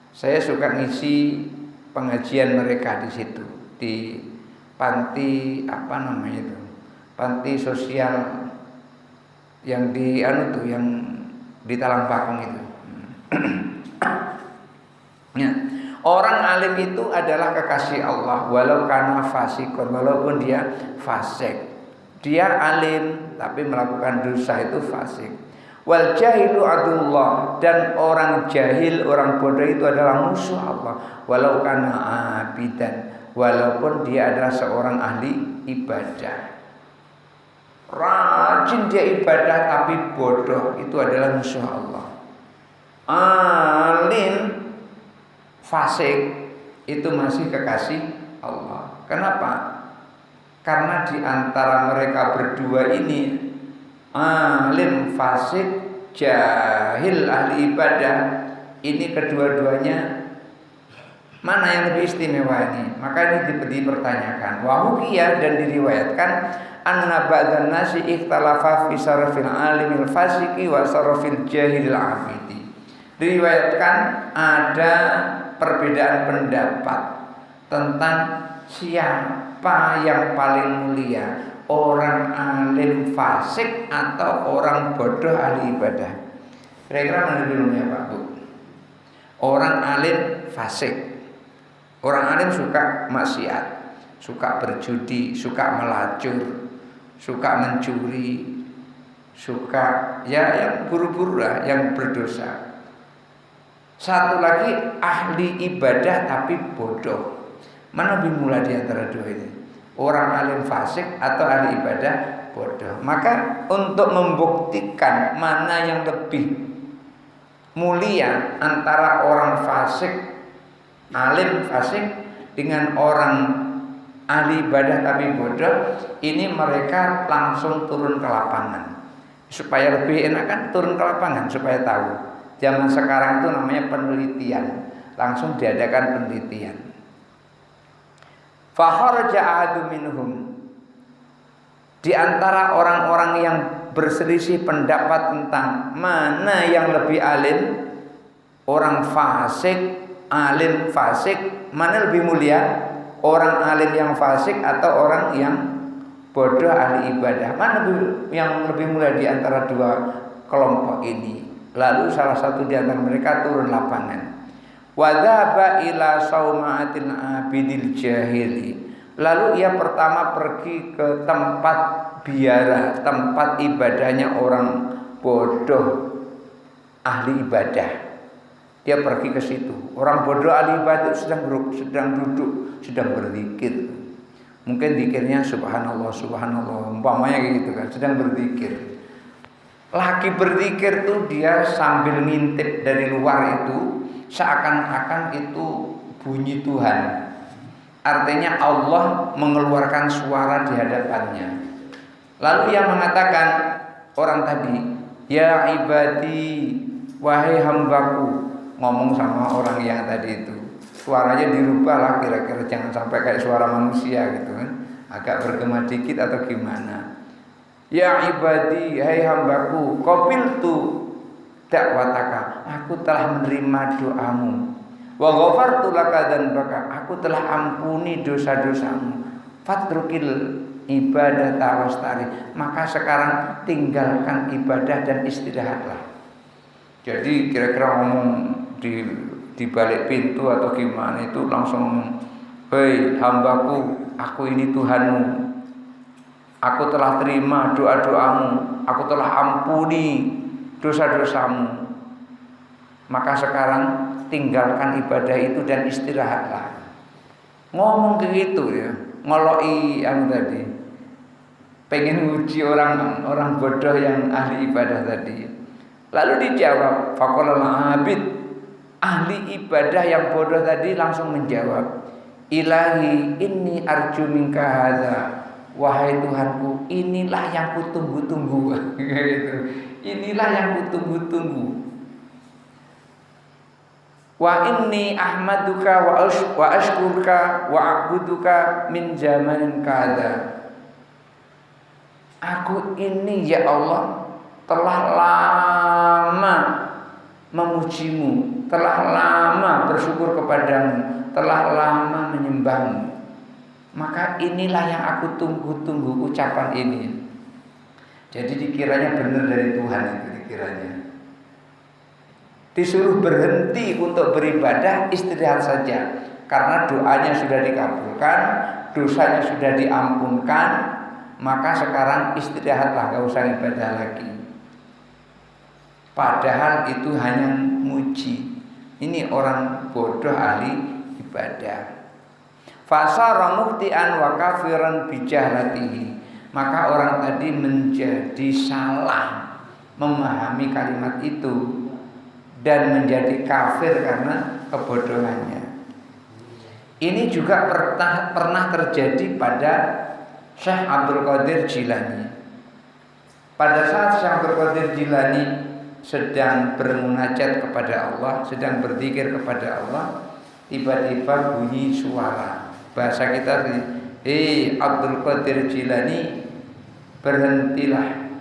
Saya suka ngisi pengajian mereka di situ, di panti apa namanya itu, panti sosial yang di yang di Talang Bakung itu. Ya. Orang alim itu adalah kekasih Allah, walau karena fasikun, walaupun dia fasik. Dia alim tapi melakukan dosa itu fasik. Wal jahilu adullah, dan orang jahil, orang bodoh itu adalah musuh Allah, walau kana abidan, walaupun dia adalah seorang ahli ibadah. Rajin dia ibadah tapi bodoh, itu adalah musuh Allah. Alim fasik itu masih kekasih Allah. Kenapa? Karena di antara mereka berdua ini, alim fasik, jahil ahli ibadah, ini kedua-duanya mana yang lebih istimewa ini? Maka ini dipertanyakan. Wahukia, dan diriwayatkan anna ba'dan nasi ikhtalafa fi sarfil alimil fasiki wa sarfil jahilil abidi. Diriwayatkan ada perbedaan pendapat tentang siapa yang paling mulia, orang alim fasik atau orang bodoh ahli ibadah. Kira-kira mana dulunya Pak Bu? Orang alim fasik. Orang alim suka maksiat, suka berjudi, suka melacur, suka mencuri, suka yang buru-buru lah, yang berdosa. Satu lagi ahli ibadah tapi bodoh. Mana lebih mulia di antara dua ini? Orang alim fasik atau ahli ibadah bodoh? Maka untuk membuktikan mana yang lebih mulia antara orang fasik, alim fasik, dengan orang ahli ibadah tapi bodoh, ini mereka langsung turun ke lapangan. Supaya lebih enak kan turun ke lapangan supaya tahu. Zaman sekarang itu namanya penelitian, langsung diadakan penelitian. Fakharaja ahadu minhum, di antara orang-orang yang berselisih pendapat tentang mana yang lebih alim, orang fasik, alim fasik, mana lebih mulia, orang alim yang fasik atau orang yang bodoh ahli ibadah, mana yang lebih mulia di antara dua kelompok ini? Lalu salah satu di antara mereka turun lapangan. Wadhaba ila sauma'atil abidil jahili. Lalu ia pertama pergi ke tempat biara, tempat ibadahnya orang bodoh ahli ibadah. Dia pergi ke situ. Orang bodoh ahli ibadah sedang duduk, sedang berzikir. Mungkin zikirnya subhanallah, subhanallah, umpamanya gitu kan, sedang berzikir. Lagi berzikir tuh dia sambil ngintip dari luar itu, seakan-akan itu bunyi Tuhan. Artinya Allah mengeluarkan suara di hadapannya. Lalu ia mengatakan, orang tadi, ya ibadi, wahai hambaku, ngomong sama orang yang tadi itu. Suaranya dirubah lah, kira-kira jangan sampai kayak suara manusia gitu kan, agak bergema dikit atau gimana. Ya ibadi, hai hambaku, qabiltu dakwataka, aku telah menerima doamu. Wa ghafartu laka dzanbaka, aku telah ampuni dosa-dosamu. Fatrukil ibadah tawastari, maka sekarang tinggalkan ibadah dan istirahatlah. Jadi kira-kira ngomong di balik pintu atau gimana itu langsung ngomong, hei hambaku, aku ini Tuhanmu. Aku telah terima doa-doamu, aku telah ampuni dosa-dosamu. Maka sekarang tinggalkan ibadah itu dan istirahatlah. Ngomong gitu ya, ngoloi tadi. Pengen uji orang bodoh yang ahli ibadah tadi. Lalu dijawab, faqala al-abid, ahli ibadah yang bodoh tadi langsung menjawab, Ilahi inni arju minka hadza. Wahai Tuhanku, inilah yang kutunggu-tunggu. Inilah yang kutunggu-tunggu. Wa inni ahmaduka wa ashkuruka wa a'buduka min zamanin kadza. Aku ini ya Allah telah lama memujimu, telah lama bersyukur kepadamu, telah lama menyembahmu. Maka inilah yang aku tunggu-tunggu ucapan ini. Jadi dikiranya benar dari Tuhan itu dikiranya. Disuruh berhenti untuk beribadah, istirahat saja. Karena doanya sudah dikabulkan, dosanya sudah diampunkan, maka sekarang istirahatlah, gak usah ibadah lagi. Padahal itu hanya muji. Ini orang bodoh ahli ibadah. Fasara muhtian wa kafiran bijahlatihi. Maka orang tadi menjadi salah memahami kalimat itu dan menjadi kafir karena kebodohannya. Ini juga pernah terjadi pada Syekh Abdul Qadir Jilani. Pada saat Syekh Abdul Qadir Jilani sedang bermunajat kepada Allah, sedang berzikir kepada Allah, tiba-tiba bunyi suara. Bahasa kita, Abdul Qadir Jilani, berhentilah,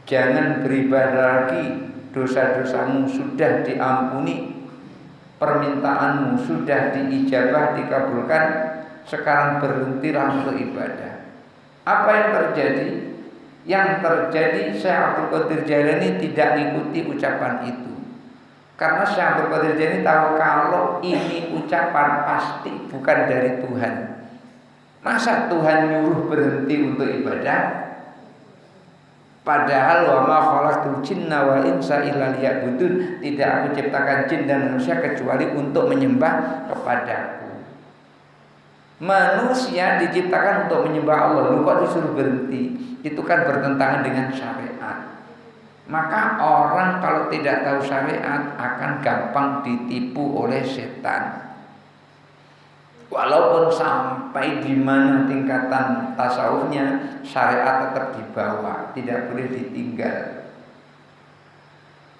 jangan beribadah lagi, dosa-dosamu sudah diampuni, permintaanmu sudah diijabah, dikabulkan, sekarang berhentilah untuk ibadah. Apa yang terjadi? Yang terjadi Syekh Abdul Qadir Jilani tidak mengikuti ucapan itu. Karena Syekh Abdul Qadir Jilani tahu kalau ini ucapan pasti bukan dari Tuhan. Masa Tuhan nyuruh berhenti untuk ibadah? Padahal wa ma khalaqtul jinna wal insa illa liya'budun, tidak aku ciptakan jin dan manusia kecuali untuk menyembah kepadaku. Manusia diciptakan untuk menyembah Allah, lu kok disuruh berhenti? Itu kan bertentangan dengan syariat. Maka orang kalau tidak tahu syariat akan gampang ditipu oleh setan. Walaupun sampai di mana tingkatan tasawufnya, syariat tetap dibawa, tidak boleh ditinggal.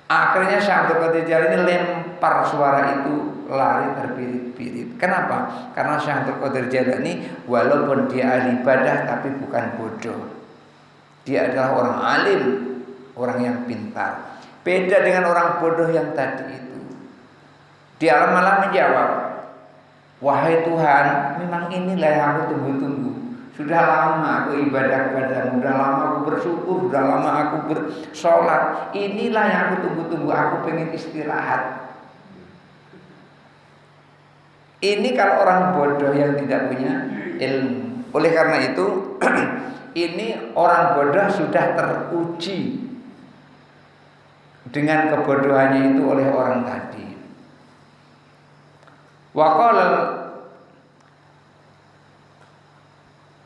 Akhirnya Syekh Abdul Qadir Jilani lempar suara itu, lari terbirit-birit. Kenapa? Karena Syekh Abdul Qadir Jilani walaupun dia ahli ibadah tapi bukan bodoh. Dia adalah orang alim, orang yang pintar. Beda dengan orang bodoh yang tadi itu. Dia malah menjawab, wahai Tuhan, memang inilah yang aku tunggu-tunggu. Sudah lama aku ibadah kepadamu, sudah lama aku bersyukur, sudah lama aku bersolat. Inilah yang aku tunggu-tunggu, aku pengen istirahat. Ini kalau orang bodoh yang tidak punya ilmu. Oleh karena itu, ini orang bodoh sudah teruji dengan kebodohannya itu oleh orang tadi. Wa qala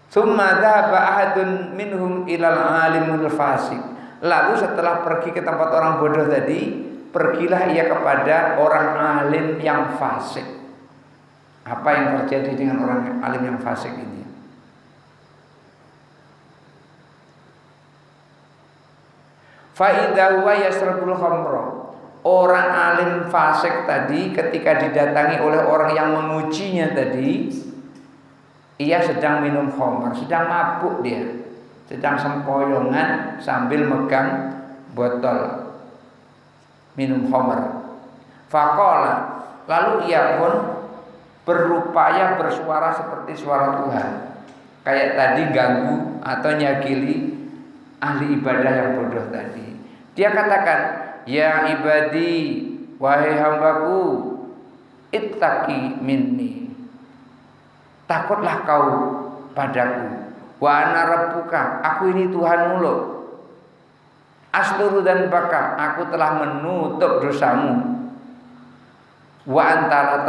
summa dhaba ahadun minhum ilal alimul fasik. Lalu setelah pergi ke tempat orang bodoh tadi, pergilah ia kepada orang alim yang fasik. Apa yang terjadi dengan orang alim yang fasik ini? Fa idza huwa yasrabul khamra. Orang alim fasik tadi ketika didatangi oleh orang yang memujinya tadi, ia sedang minum khamr, sedang mabuk dia, sedang sempoyongan sambil megang botol. minum khamr. Faqala, lalu ia pun berupaya bersuara seperti suara Tuhan, kayak tadi ganggu atau nyakili ahli ibadah yang bodoh tadi. Dia katakan, ya ibadi, wahai hambaku, ittaqi minni, takutlah kau padaku. Wa ana rabbuka, aku ini Tuhanmu loh. Asturu dan baka, aku telah menutup dosamu. Wa anta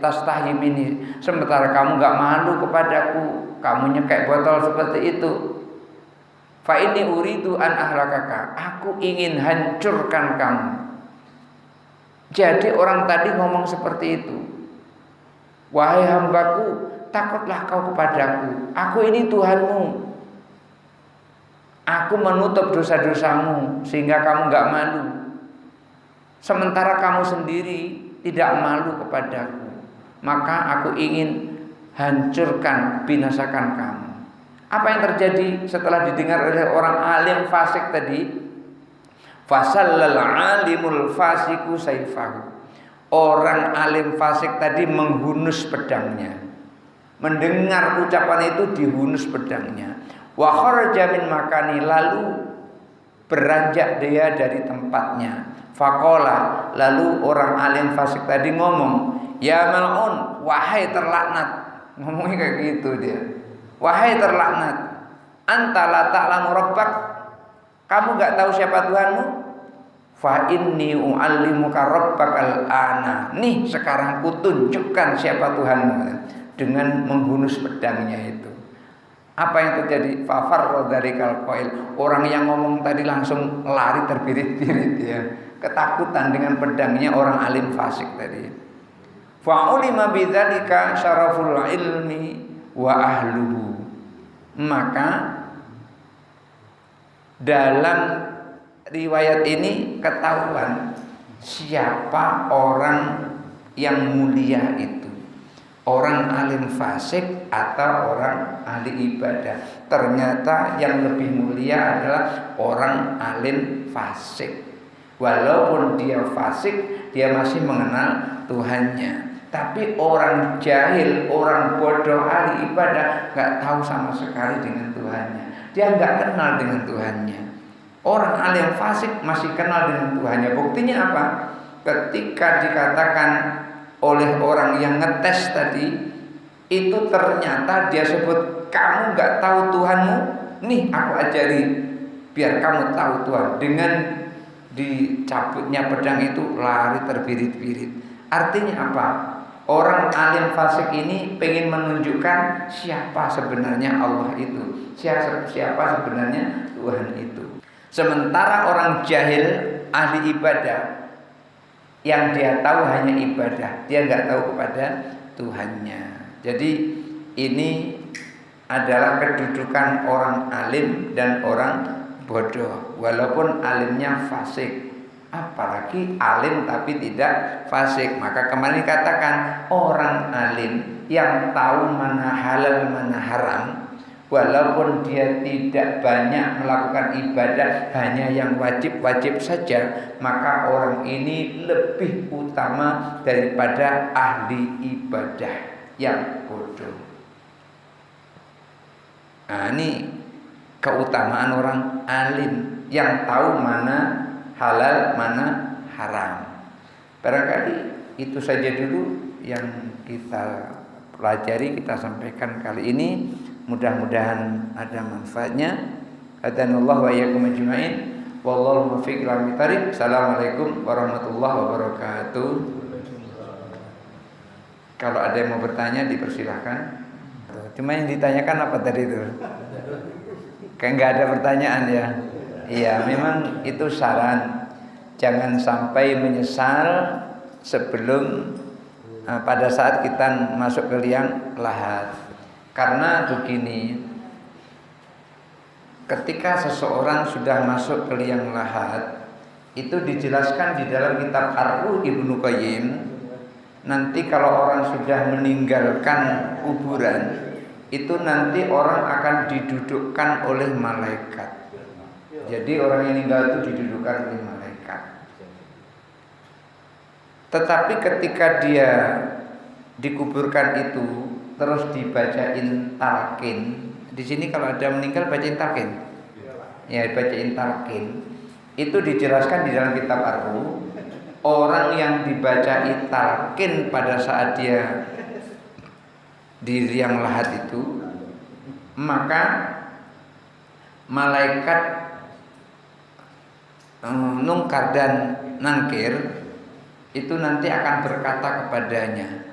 tastahi minni, sementara kamu gak malu kepadaku, kamu nyekek botol seperti itu. Fa inni uridu an ahlakaka, aku ingin hancurkan kamu. Jadi orang tadi ngomong seperti itu. Wahai hambaku, takutlah kau kepadaku, aku ini Tuhanmu. Aku menutup dosa-dosamu sehingga kamu gak malu, sementara kamu sendiri tidak malu kepadaku. Maka aku ingin hancurkan, binasakan kamu. Apa yang terjadi setelah didengar oleh orang alim fasik tadi? Fasallal alimul fasiku saifahu. Orang alim fasik tadi menghunus pedangnya. Mendengar ucapan itu dihunus pedangnya. Wa kharaja min makani, lalu beranjak dia dari tempatnya. Faqala, lalu orang alim fasik tadi ngomong, ya mal'un, wahai terlaknat. Ngomongnya kayak gitu dia. Wahai terlaknat, anta la ta'lamu rabbak, kamu gak tahu siapa Tuhanmu? Fa inni u'allimuka rabbakal ana, nih sekarang kutunjukkan siapa Tuhanmu, dengan menghunus pedangnya itu. Apa yang terjadi? Fa farra dzarikal qail, orang yang ngomong tadi langsung lari terbirit-birit ya, ketakutan dengan pedangnya orang alim fasik tadi. Fa ulima bidzalika syaraful ilmi wa ahluhu, maka dalam riwayat ini ketahuan siapa orang yang mulia itu, orang alim fasik atau orang ahli ibadah. Ternyata yang lebih mulia adalah orang alim fasik. Walaupun dia fasik, dia masih mengenal Tuhannya. Tapi orang jahil, orang bodoh ahli ibadah gak tahu sama sekali dengan Tuhannya. Dia gak kenal dengan Tuhannya. Orang alim fasik masih kenal dengan Tuhannya. Buktinya apa? Ketika dikatakan oleh orang yang ngetes tadi, itu ternyata dia sebut, kamu gak tahu Tuhanmu? Nih aku ajari biar kamu tahu Tuhan. Dengan dicabutnya pedang itu lari terbirit-birit. Artinya apa? Orang alim fasik ini pengen menunjukkan siapa sebenarnya Allah itu, siapa sebenarnya Tuhan itu. Sementara orang jahil ahli ibadah, yang dia tahu hanya ibadah, dia nggak tahu kepada Tuhannya. Jadi ini adalah kedudukan orang alim dan orang bodoh. Walaupun alimnya fasik, apalagi alim tapi tidak fasik. Maka kemarin katakan orang alim yang tahu mana halal mana haram, walaupun dia tidak banyak melakukan ibadah, hanya yang wajib-wajib saja, maka orang ini lebih utama daripada ahli ibadah yang bodoh. Nah, ini keutamaan orang alim yang tahu mana halal mana haram. Barangkali itu saja dulu yang kita pelajari, kita sampaikan kali ini. Mudah-mudahan ada manfaatnya. Hadanallahu wa iyyakum ajmain. Wallahu muwaffiq ila aqwamit. Assalamualaikum warahmatullahi wabarakatuh. Kalau ada yang mau bertanya dipersilahkan. Cuma yang ditanyakan apa tadi itu? Kayak nggak ada pertanyaan ya. Iya, memang itu saran. Jangan sampai menyesal sebelum pada saat kita masuk ke liang lahat. Karena begini, ketika seseorang sudah masuk ke liang lahat, itu dijelaskan di dalam kitab Ar-Ruh Ibnu Qayyim. Nanti kalau orang sudah meninggalkan kuburan, itu nanti orang akan didudukkan oleh malaikat. Jadi orang yang meninggal itu didudukkan oleh malaikat. Tetapi ketika dia dikuburkan itu terus dibacain talqin. Di sini kalau ada meninggal bacain talqin. Ya, bacain talqin. Itu dijelaskan di dalam kitab Ar-Ruh. Orang yang dibacain talqin pada saat dia di liang lahat itu, maka malaikat Munkar dan Nakir itu nanti akan berkata kepadanya,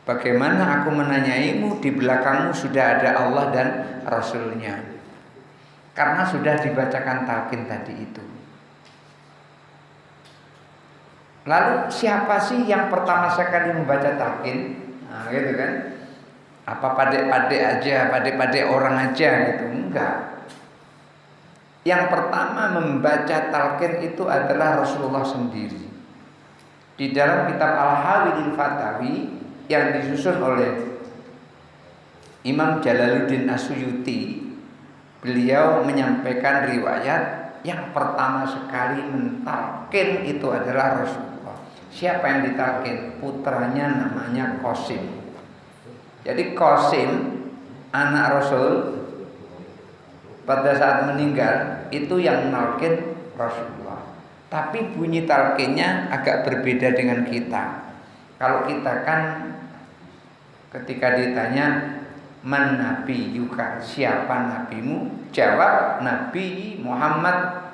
bagaimana aku menanyaimu, di belakangmu sudah ada Allah dan Rasulnya. Karena sudah dibacakan talqin tadi itu. Lalu siapa sih yang pertama sekali membaca talqin? Nah, gitu kan? Apa padek-padek aja, padek-padek orang aja gitu? Enggak. Yang pertama membaca talqin itu adalah Rasulullah sendiri. Di dalam kitab Al-Hawilil Fatawi yang disusun oleh Imam Jalaluddin As-Suyuti, beliau menyampaikan riwayat yang pertama sekali mentalqin itu adalah Rasulullah. Siapa yang ditalqin? Putranya namanya Qasim. Jadi Qasim anak Rasul pada saat meninggal itu yang menalqin Rasulullah. Tapi bunyi talqinnya agak berbeda dengan kita. Kalau kita kan ketika ditanya man nabi yuka, siapa nabimu? Jawab Nabi Muhammad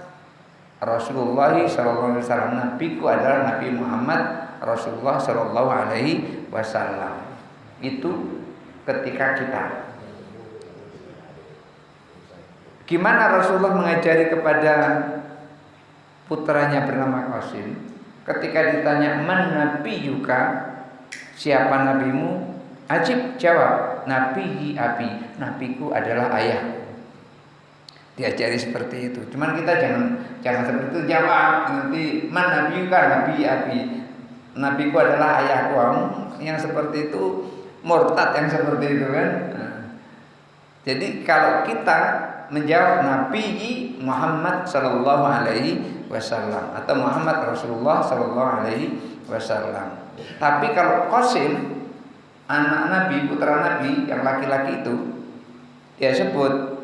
Rasulullah sallallahu alaihi wasallam. Nabiku adalah Nabi Muhammad Rasulullah sallallahu alaihi wasallam. Itu ketika kita. Gimana Rasulullah mengajari kepada putranya bernama Qasim? Ketika ditanya man nabiyuka, siapa nabimu? Ajib, jawab, nabi abi, nabiku adalah ayah. Diajari seperti itu. Cuman kita jangan seperti itu, jawab nanti man nabiyuka, nabi abi, nabiku adalah ayahku. Yang seperti itu murtad, yang seperti itu kan. Nah, jadi kalau kita menjawab Nabi Muhammad sallallahu alaihi wasallam atau Muhammad Rasulullah sallallahu alaihi wasallam. Tapi kalau Qasim anak Nabi, putra Nabi yang laki-laki itu, dia sebut,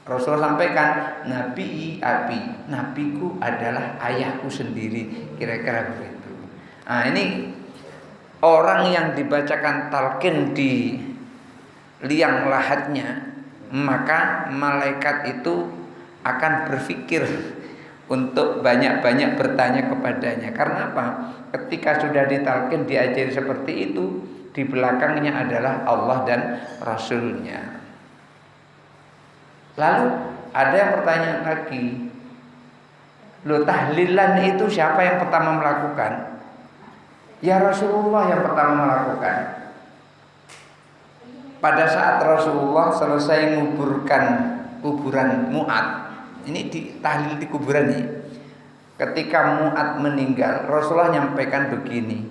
Rasulullah sampaikan Nabi abi, nabiku adalah ayahku sendiri, kira-kira begitu. Nah, ini orang yang dibacakan talqin di liang lahatnya, maka malaikat itu akan berpikir untuk banyak-banyak bertanya kepadanya. Karena apa? Ketika sudah ditalqin, diajari seperti itu, di belakangnya adalah Allah dan Rasulnya. Lalu ada yang bertanya lagi, loh, tahlilan itu siapa yang pertama melakukan? Ya Rasulullah yang pertama melakukan. Pada saat Rasulullah selesai menguburkan kuburan Mu'ad, ini di tahlil di kuburan ini. Ketika Mu'ad meninggal, Rasulullah nyampaikan begini.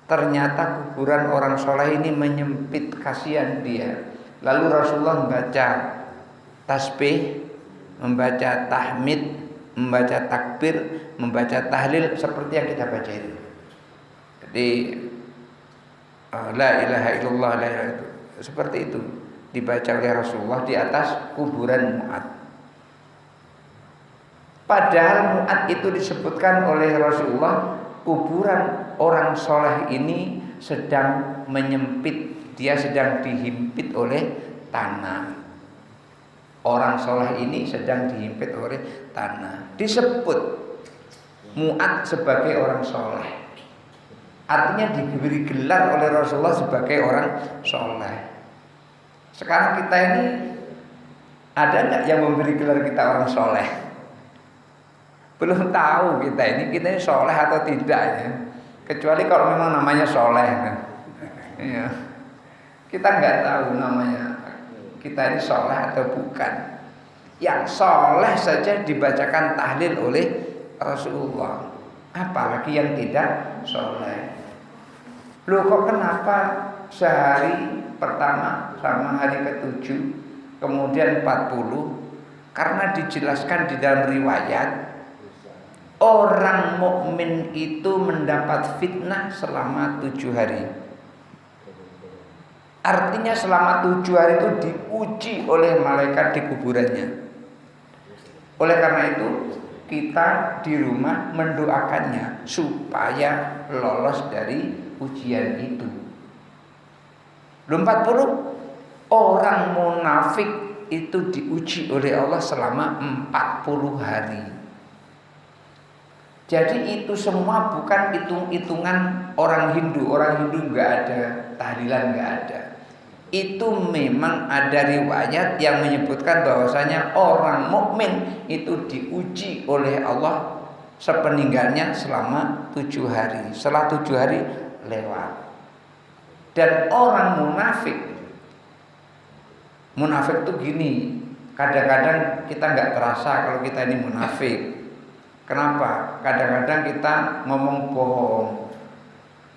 Ternyata kuburan orang soleh ini menyempit, kasihan dia. Lalu Rasulullah membaca tasbih, membaca tahmid, membaca takbir, membaca tahlil seperti yang kita baca itu. Jadi la ilaha illallah, la ilaha itu. Seperti itu dibaca oleh Rasulullah di atas kuburan Mu'ad. Padahal Mu'ad itu disebutkan oleh Rasulullah, kuburan orang soleh ini sedang menyempit, dia sedang dihimpit oleh tanah. Orang soleh ini sedang dihimpit oleh tanah. Disebut Mu'ad sebagai orang soleh. Artinya diberi gelar oleh Rasulullah sebagai orang soleh. Sekarang kita ini ada nggak yang memberi gelar kita orang soleh? Belum tahu kita ini soleh atau tidak ya. Kecuali kalau memang namanya soleh. Ya. Kita nggak tahu namanya kita ini soleh atau bukan. Yang soleh saja dibacakan tahlil oleh Rasulullah, apalagi yang tidak soleh. Loh, kok kenapa sehari pertama sama hari ke-7 kemudian 40? Karena dijelaskan di dalam riwayat, orang mukmin itu mendapat fitnah selama 7 hari. Artinya selama 7 hari itu diuji oleh malaikat di kuburannya. Oleh karena itu kita di rumah mendoakannya supaya lolos dari ujian itu. 40 orang munafik itu diuji oleh Allah selama 40 hari. Jadi itu semua bukan hitung-hitungan orang Hindu. Orang Hindu nggak ada tahlilan, nggak ada. Itu memang ada riwayat yang menyebutkan bahwasanya orang mukmin itu diuji oleh Allah sepeninggalnya selama 7 hari. Setelah 7 hari lewat. Dan orang munafik tuh gini. Kadang-kadang kita nggak terasa kalau kita ini munafik. Kenapa? Kadang-kadang kita ngomong bohong.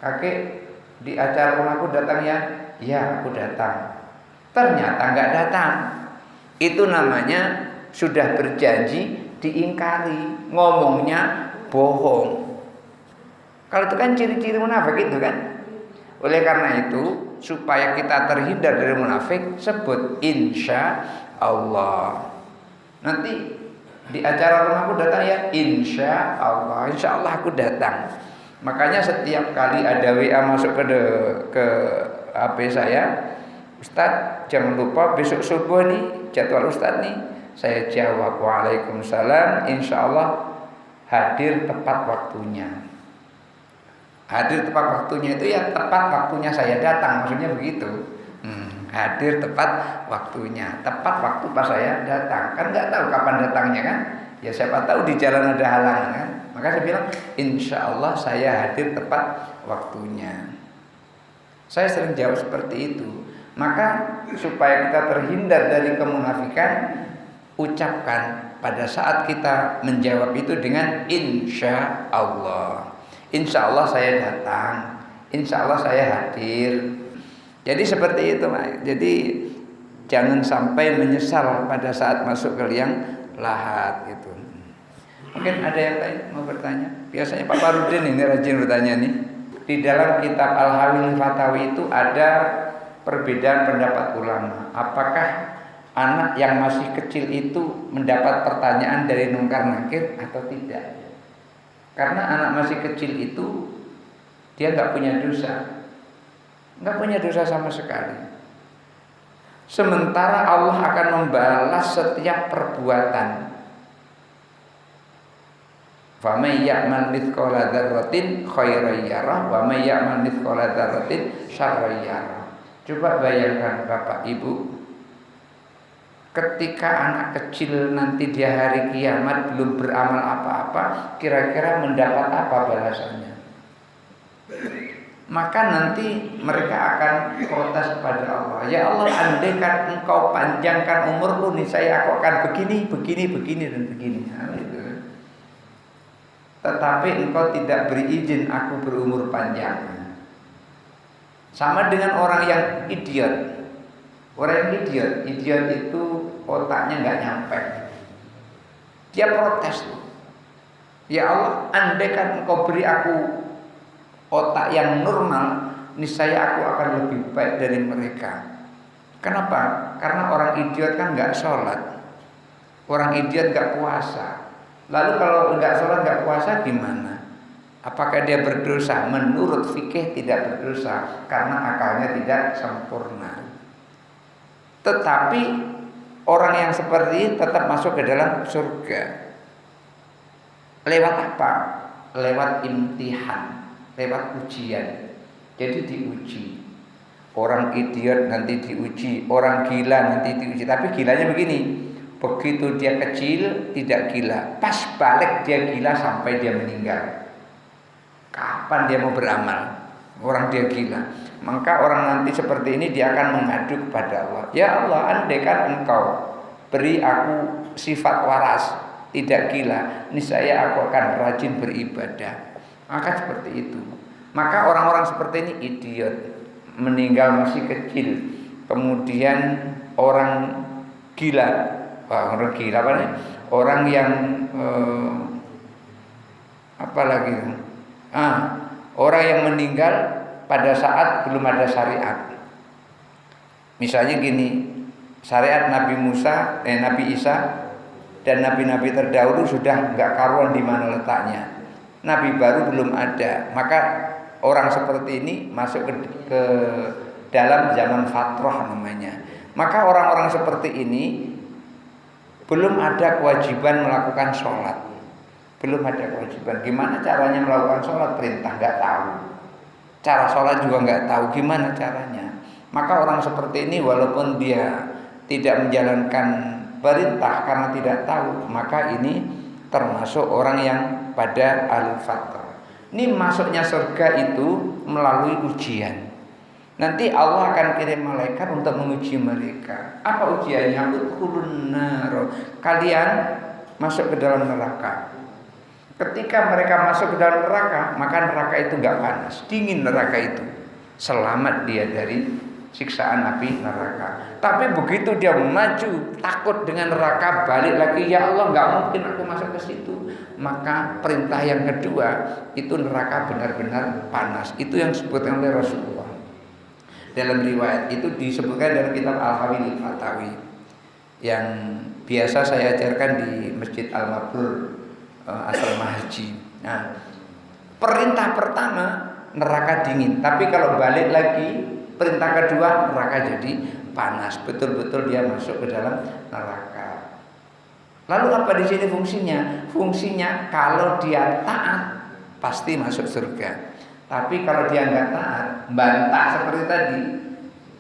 Kakek di acara rumahku datang ya? Ya, aku datang. Ternyata nggak datang. Itu namanya sudah berjanji diingkari, ngomongnya bohong. Kalau itu kan ciri-ciri munafik itu kan. Oleh karena itu, supaya kita terhindar dari munafik, sebut insya Allah. Nanti di acara rumahku datang ya, insya Allah aku datang. Makanya setiap kali ada WA masuk ke HP saya, Ustadz jangan lupa besok subuh nih jadwal Ustadz nih. Saya jawab waalaikumsalam, insya Allah hadir tepat waktunya. Hadir tepat waktunya itu ya tepat waktunya saya datang, maksudnya begitu. Hadir tepat waktunya, tepat waktu pas saya datang. Kan nggak tahu kapan datangnya kan? Ya siapa tahu di jalan ada halangan kan? Maka saya bilang, insya Allah saya hadir tepat waktunya. Saya sering jawab seperti itu. Maka supaya kita terhindar dari kemunafikan, ucapkan pada saat kita menjawab itu dengan insya Allah. Insya Allah saya datang, insya Allah saya hadir. Jadi seperti itu, Pak. Jadi jangan sampai menyesal pada saat masuk ke liang lahat gitu. Mungkin ada yang lain mau bertanya? Biasanya Pak Farudin ini rajin bertanya nih. Di dalam kitab Al-Hawil Fatawi itu ada perbedaan pendapat ulama. Apakah anak yang masih kecil itu mendapat pertanyaan dari Munkar Nakir atau tidak? Karena anak masih kecil itu dia nggak punya dosa. Nggak punya dosa sama sekali. Sementara Allah akan membalas setiap perbuatan. Faman ya'mal mithqala dzarratin khairan yarah wa may ya'mal mithqala dzarratin syarran yarah. Coba bayangkan Bapak Ibu, ketika anak kecil nanti di hari kiamat belum beramal apa-apa, kira-kira mendapat apa balasannya? Maka nanti mereka akan protes kepada Allah. Ya Allah, andaikan engkau panjangkan umurku nih, saya aku akan begini dan begini. Nah, itu. Tetapi engkau tidak beri izin aku berumur panjang. Sama dengan orang yang idiot. Orang yang idiot itu otaknya nggak nyampe. Dia protes. Ya Allah, andaikan engkau beri aku otak yang normal, niscaya aku akan lebih baik dari mereka. Kenapa? Karena orang idiot kan nggak sholat, orang idiot nggak puasa. Lalu kalau nggak sholat nggak puasa gimana? Apakah dia berdosa? Menurut fikih tidak berdosa karena akalnya tidak sempurna. Tetapi orang yang seperti ini tetap masuk ke dalam surga. Lewat apa? Lewat imtihan, lewat ujian. Jadi diuji. Orang idiot nanti diuji, orang gila nanti diuji. Tapi gilanya begini, begitu dia kecil tidak gila, pas balik dia gila sampai dia meninggal. Kapan dia mau beramal? Orang dia gila. Maka orang nanti seperti ini dia akan mengadu kepada Allah. Ya Allah, andaikan engkau beri aku sifat waras, tidak gila, niscaya aku akan rajin beribadah. Maka seperti itu. Maka orang-orang seperti ini idiot, meninggal masih kecil. Kemudian orang gila, orang gila apa nih? Orang yang Apalagi orang yang meninggal pada saat belum ada syariat. Misalnya gini, syariat Nabi Isa dan nabi-nabi terdahulu sudah nggak karuan di mana letaknya. Nabi baru belum ada, maka orang seperti ini masuk ke dalam zaman fatrah namanya. Maka orang-orang seperti ini belum ada kewajiban melakukan sholat. Belum ada kewajiban. Gimana caranya melakukan sholat? Perintah nggak tahu. Cara sholat juga nggak tahu. Gimana caranya? Maka orang seperti ini walaupun dia tidak menjalankan perintah karena tidak tahu, maka ini termasuk orang yang pada al-fatrah. Ini masuknya surga itu melalui ujian. Nanti Allah akan kirim malaikat untuk menguji mereka. Apa ujiannya? Udkhulun nar. Kalian masuk ke dalam neraka. Ketika mereka masuk ke dalam neraka, maka neraka itu enggak panas, dingin neraka itu. Selamat dia dari siksaan api neraka. Tapi begitu dia maju, takut dengan neraka, balik lagi, ya Allah, enggak mungkin aku masuk ke situ. Maka perintah yang kedua, itu neraka benar-benar panas. Itu yang disebutkan oleh Rasulullah. Dalam riwayat itu disebutkan dalam kitab Al-Hawil Fatawi yang biasa saya ajarkan di Masjid Al-Mabrur Asrama Haji. Nah, perintah pertama neraka dingin, tapi kalau balik lagi perintah kedua neraka jadi panas. Betul-betul dia masuk ke dalam neraka. Lalu apa di sini fungsinya? Fungsinya kalau dia taat pasti masuk surga. Tapi kalau dia nggak taat, bantah seperti tadi,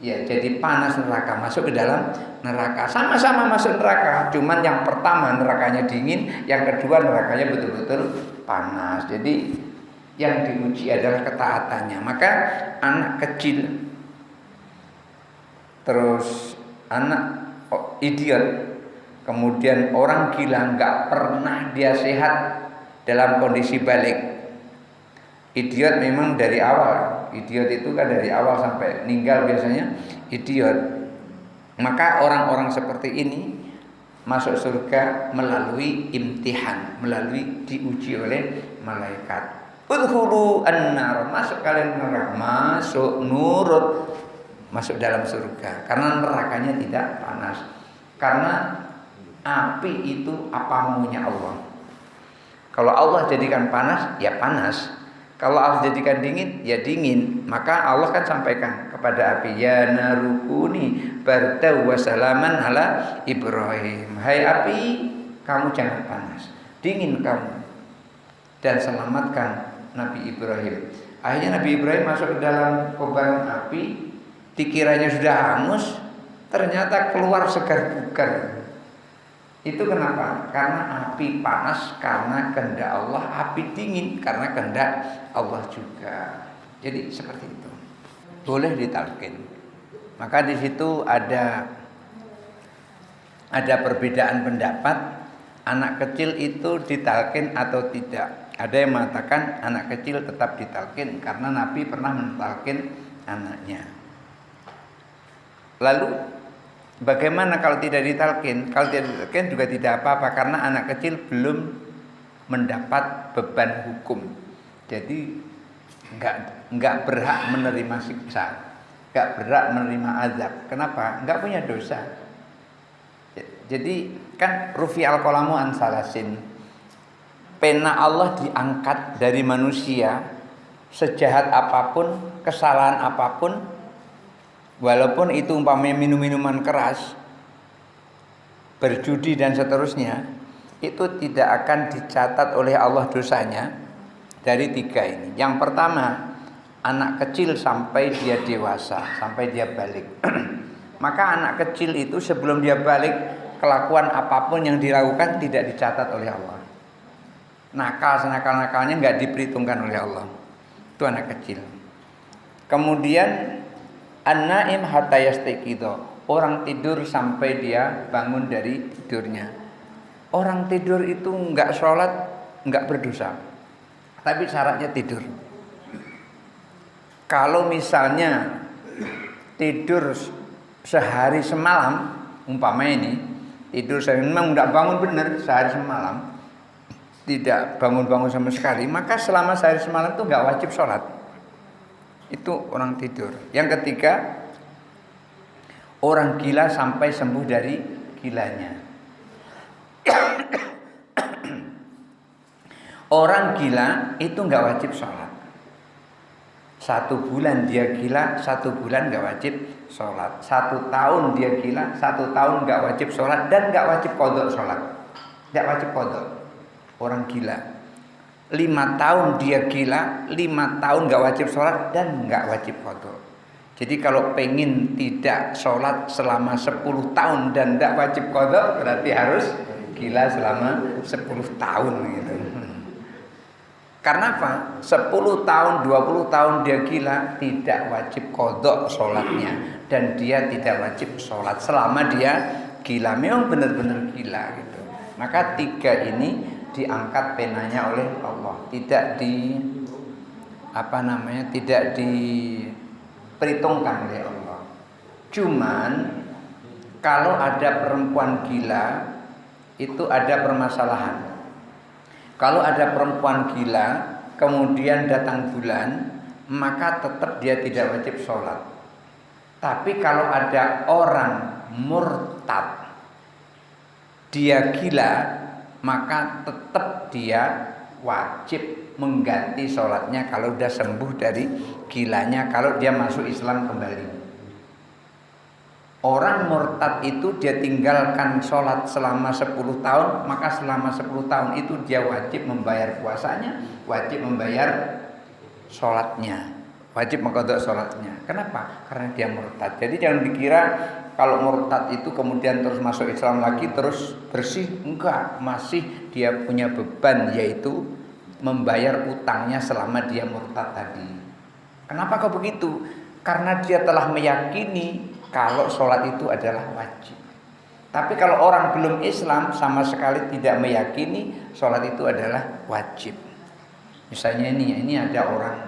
ya jadi panas neraka, masuk ke dalam neraka. Sama-sama masuk neraka, cuman yang pertama nerakanya dingin, yang kedua nerakanya betul-betul panas. Jadi yang diuji adalah ketaatannya. Maka anak kecil, terus anak idiot, kemudian orang gila, nggak pernah dia sehat dalam kondisi balik. Idiot memang dari awal. Idiot itu kan dari awal sampai meninggal biasanya idiot. Maka orang-orang seperti ini masuk surga melalui imtihan, melalui diuji oleh malaikat. Udkhulu an-nar, masuk kalian neraka, masuk nurut, masuk dalam surga. Karena nerakanya tidak panas. Karena api itu apa maunya Allah. Kalau Allah jadikan panas, ya panas. Kalau Allah jadikan dingin, ya dingin. Maka Allah kan sampaikan kepada api, ya narukuni barda wa salaman ala Ibrahim. Hai api, kamu jangan panas, dingin kamu, dan selamatkan Nabi Ibrahim. Akhirnya Nabi Ibrahim masuk ke dalam kobaran api, dikiranya sudah hangus, ternyata keluar segar bugar. Itu kenapa? Karena api panas karena kehendak Allah, api dingin karena kehendak Allah juga. Jadi seperti itu. Boleh ditalkin. Maka di situ ada perbedaan pendapat, anak kecil itu ditalkin atau tidak. Ada yang mengatakan anak kecil tetap ditalkin karena Nabi pernah mentalkin anaknya. Lalu bagaimana kalau tidak ditalkin? Kalau tidak ditalkin juga tidak apa-apa karena anak kecil belum mendapat beban hukum. Jadi enggak berhak menerima siksa, enggak berhak menerima azab. Kenapa? Enggak punya dosa. Jadi kan rufi al-qalamu an salasin. Pena Allah diangkat dari manusia, sejahat apapun, kesalahan apapun, walaupun itu umpamanya minum-minuman keras, berjudi dan seterusnya, itu tidak akan dicatat oleh Allah dosanya dari tiga ini. Yang pertama, anak kecil sampai dia dewasa, sampai dia balik. Maka anak kecil itu sebelum dia balik, kelakuan apapun yang dilakukan tidak dicatat oleh Allah. Nakal senakal-nakalnya nggak diperhitungkan oleh Allah. Itu anak kecil. Kemudian an-naim hatta yastaqido, orang tidur sampai dia bangun dari tidurnya. Orang tidur itu enggak sholat, enggak berdosa, tapi syaratnya tidur. Kalau misalnya tidur sehari semalam, umpamanya ini tidur sehari memang enggak bangun benar sehari semalam, tidak bangun-bangun sama sekali, maka selama sehari semalam itu nggak wajib sholat. Itu orang tidur. Yang ketiga, orang gila sampai sembuh dari gilanya. Orang gila itu nggak wajib sholat. 1 bulan dia gila, 1 bulan nggak wajib sholat. 1 tahun dia gila, 1 tahun nggak wajib sholat dan nggak wajib qadha sholat. Nggak wajib qadha. Orang gila 5 tahun dia gila, 5 tahun nggak wajib sholat dan nggak wajib qadha. Jadi kalau pengen tidak sholat selama 10 tahun dan nggak wajib qadha, berarti harus gila selama 10 tahun gitu. Karena apa? 10 tahun, 20 tahun dia gila, tidak wajib qadha sholatnya dan dia tidak wajib sholat selama dia gila. Memang benar-benar gila gitu. Maka 3 ini diangkat penanya oleh Allah, tidak tidak diperhitungkan oleh Allah. Cuman kalau ada perempuan gila itu ada permasalahan. Kalau ada perempuan gila kemudian datang bulan, maka tetap dia tidak wajib sholat. Tapi kalau ada orang murtad dia gila, maka tetap dia wajib mengganti sholatnya kalau sudah sembuh dari gilanya, kalau dia masuk Islam kembali. Orang murtad itu dia tinggalkan sholat selama 10 tahun, maka selama 10 tahun itu dia wajib membayar puasanya, wajib membayar sholatnya, wajib mengqadha sholatnya. Kenapa? Karena dia murtad. Jadi jangan dikira kalau murtad itu kemudian terus masuk Islam lagi terus bersih. Enggak, masih dia punya beban, yaitu membayar utangnya selama dia murtad tadi. Kenapa kok begitu? Karena dia telah meyakini kalau sholat itu adalah wajib. Tapi kalau orang belum Islam sama sekali tidak meyakini sholat itu adalah wajib. Misalnya ini ada orang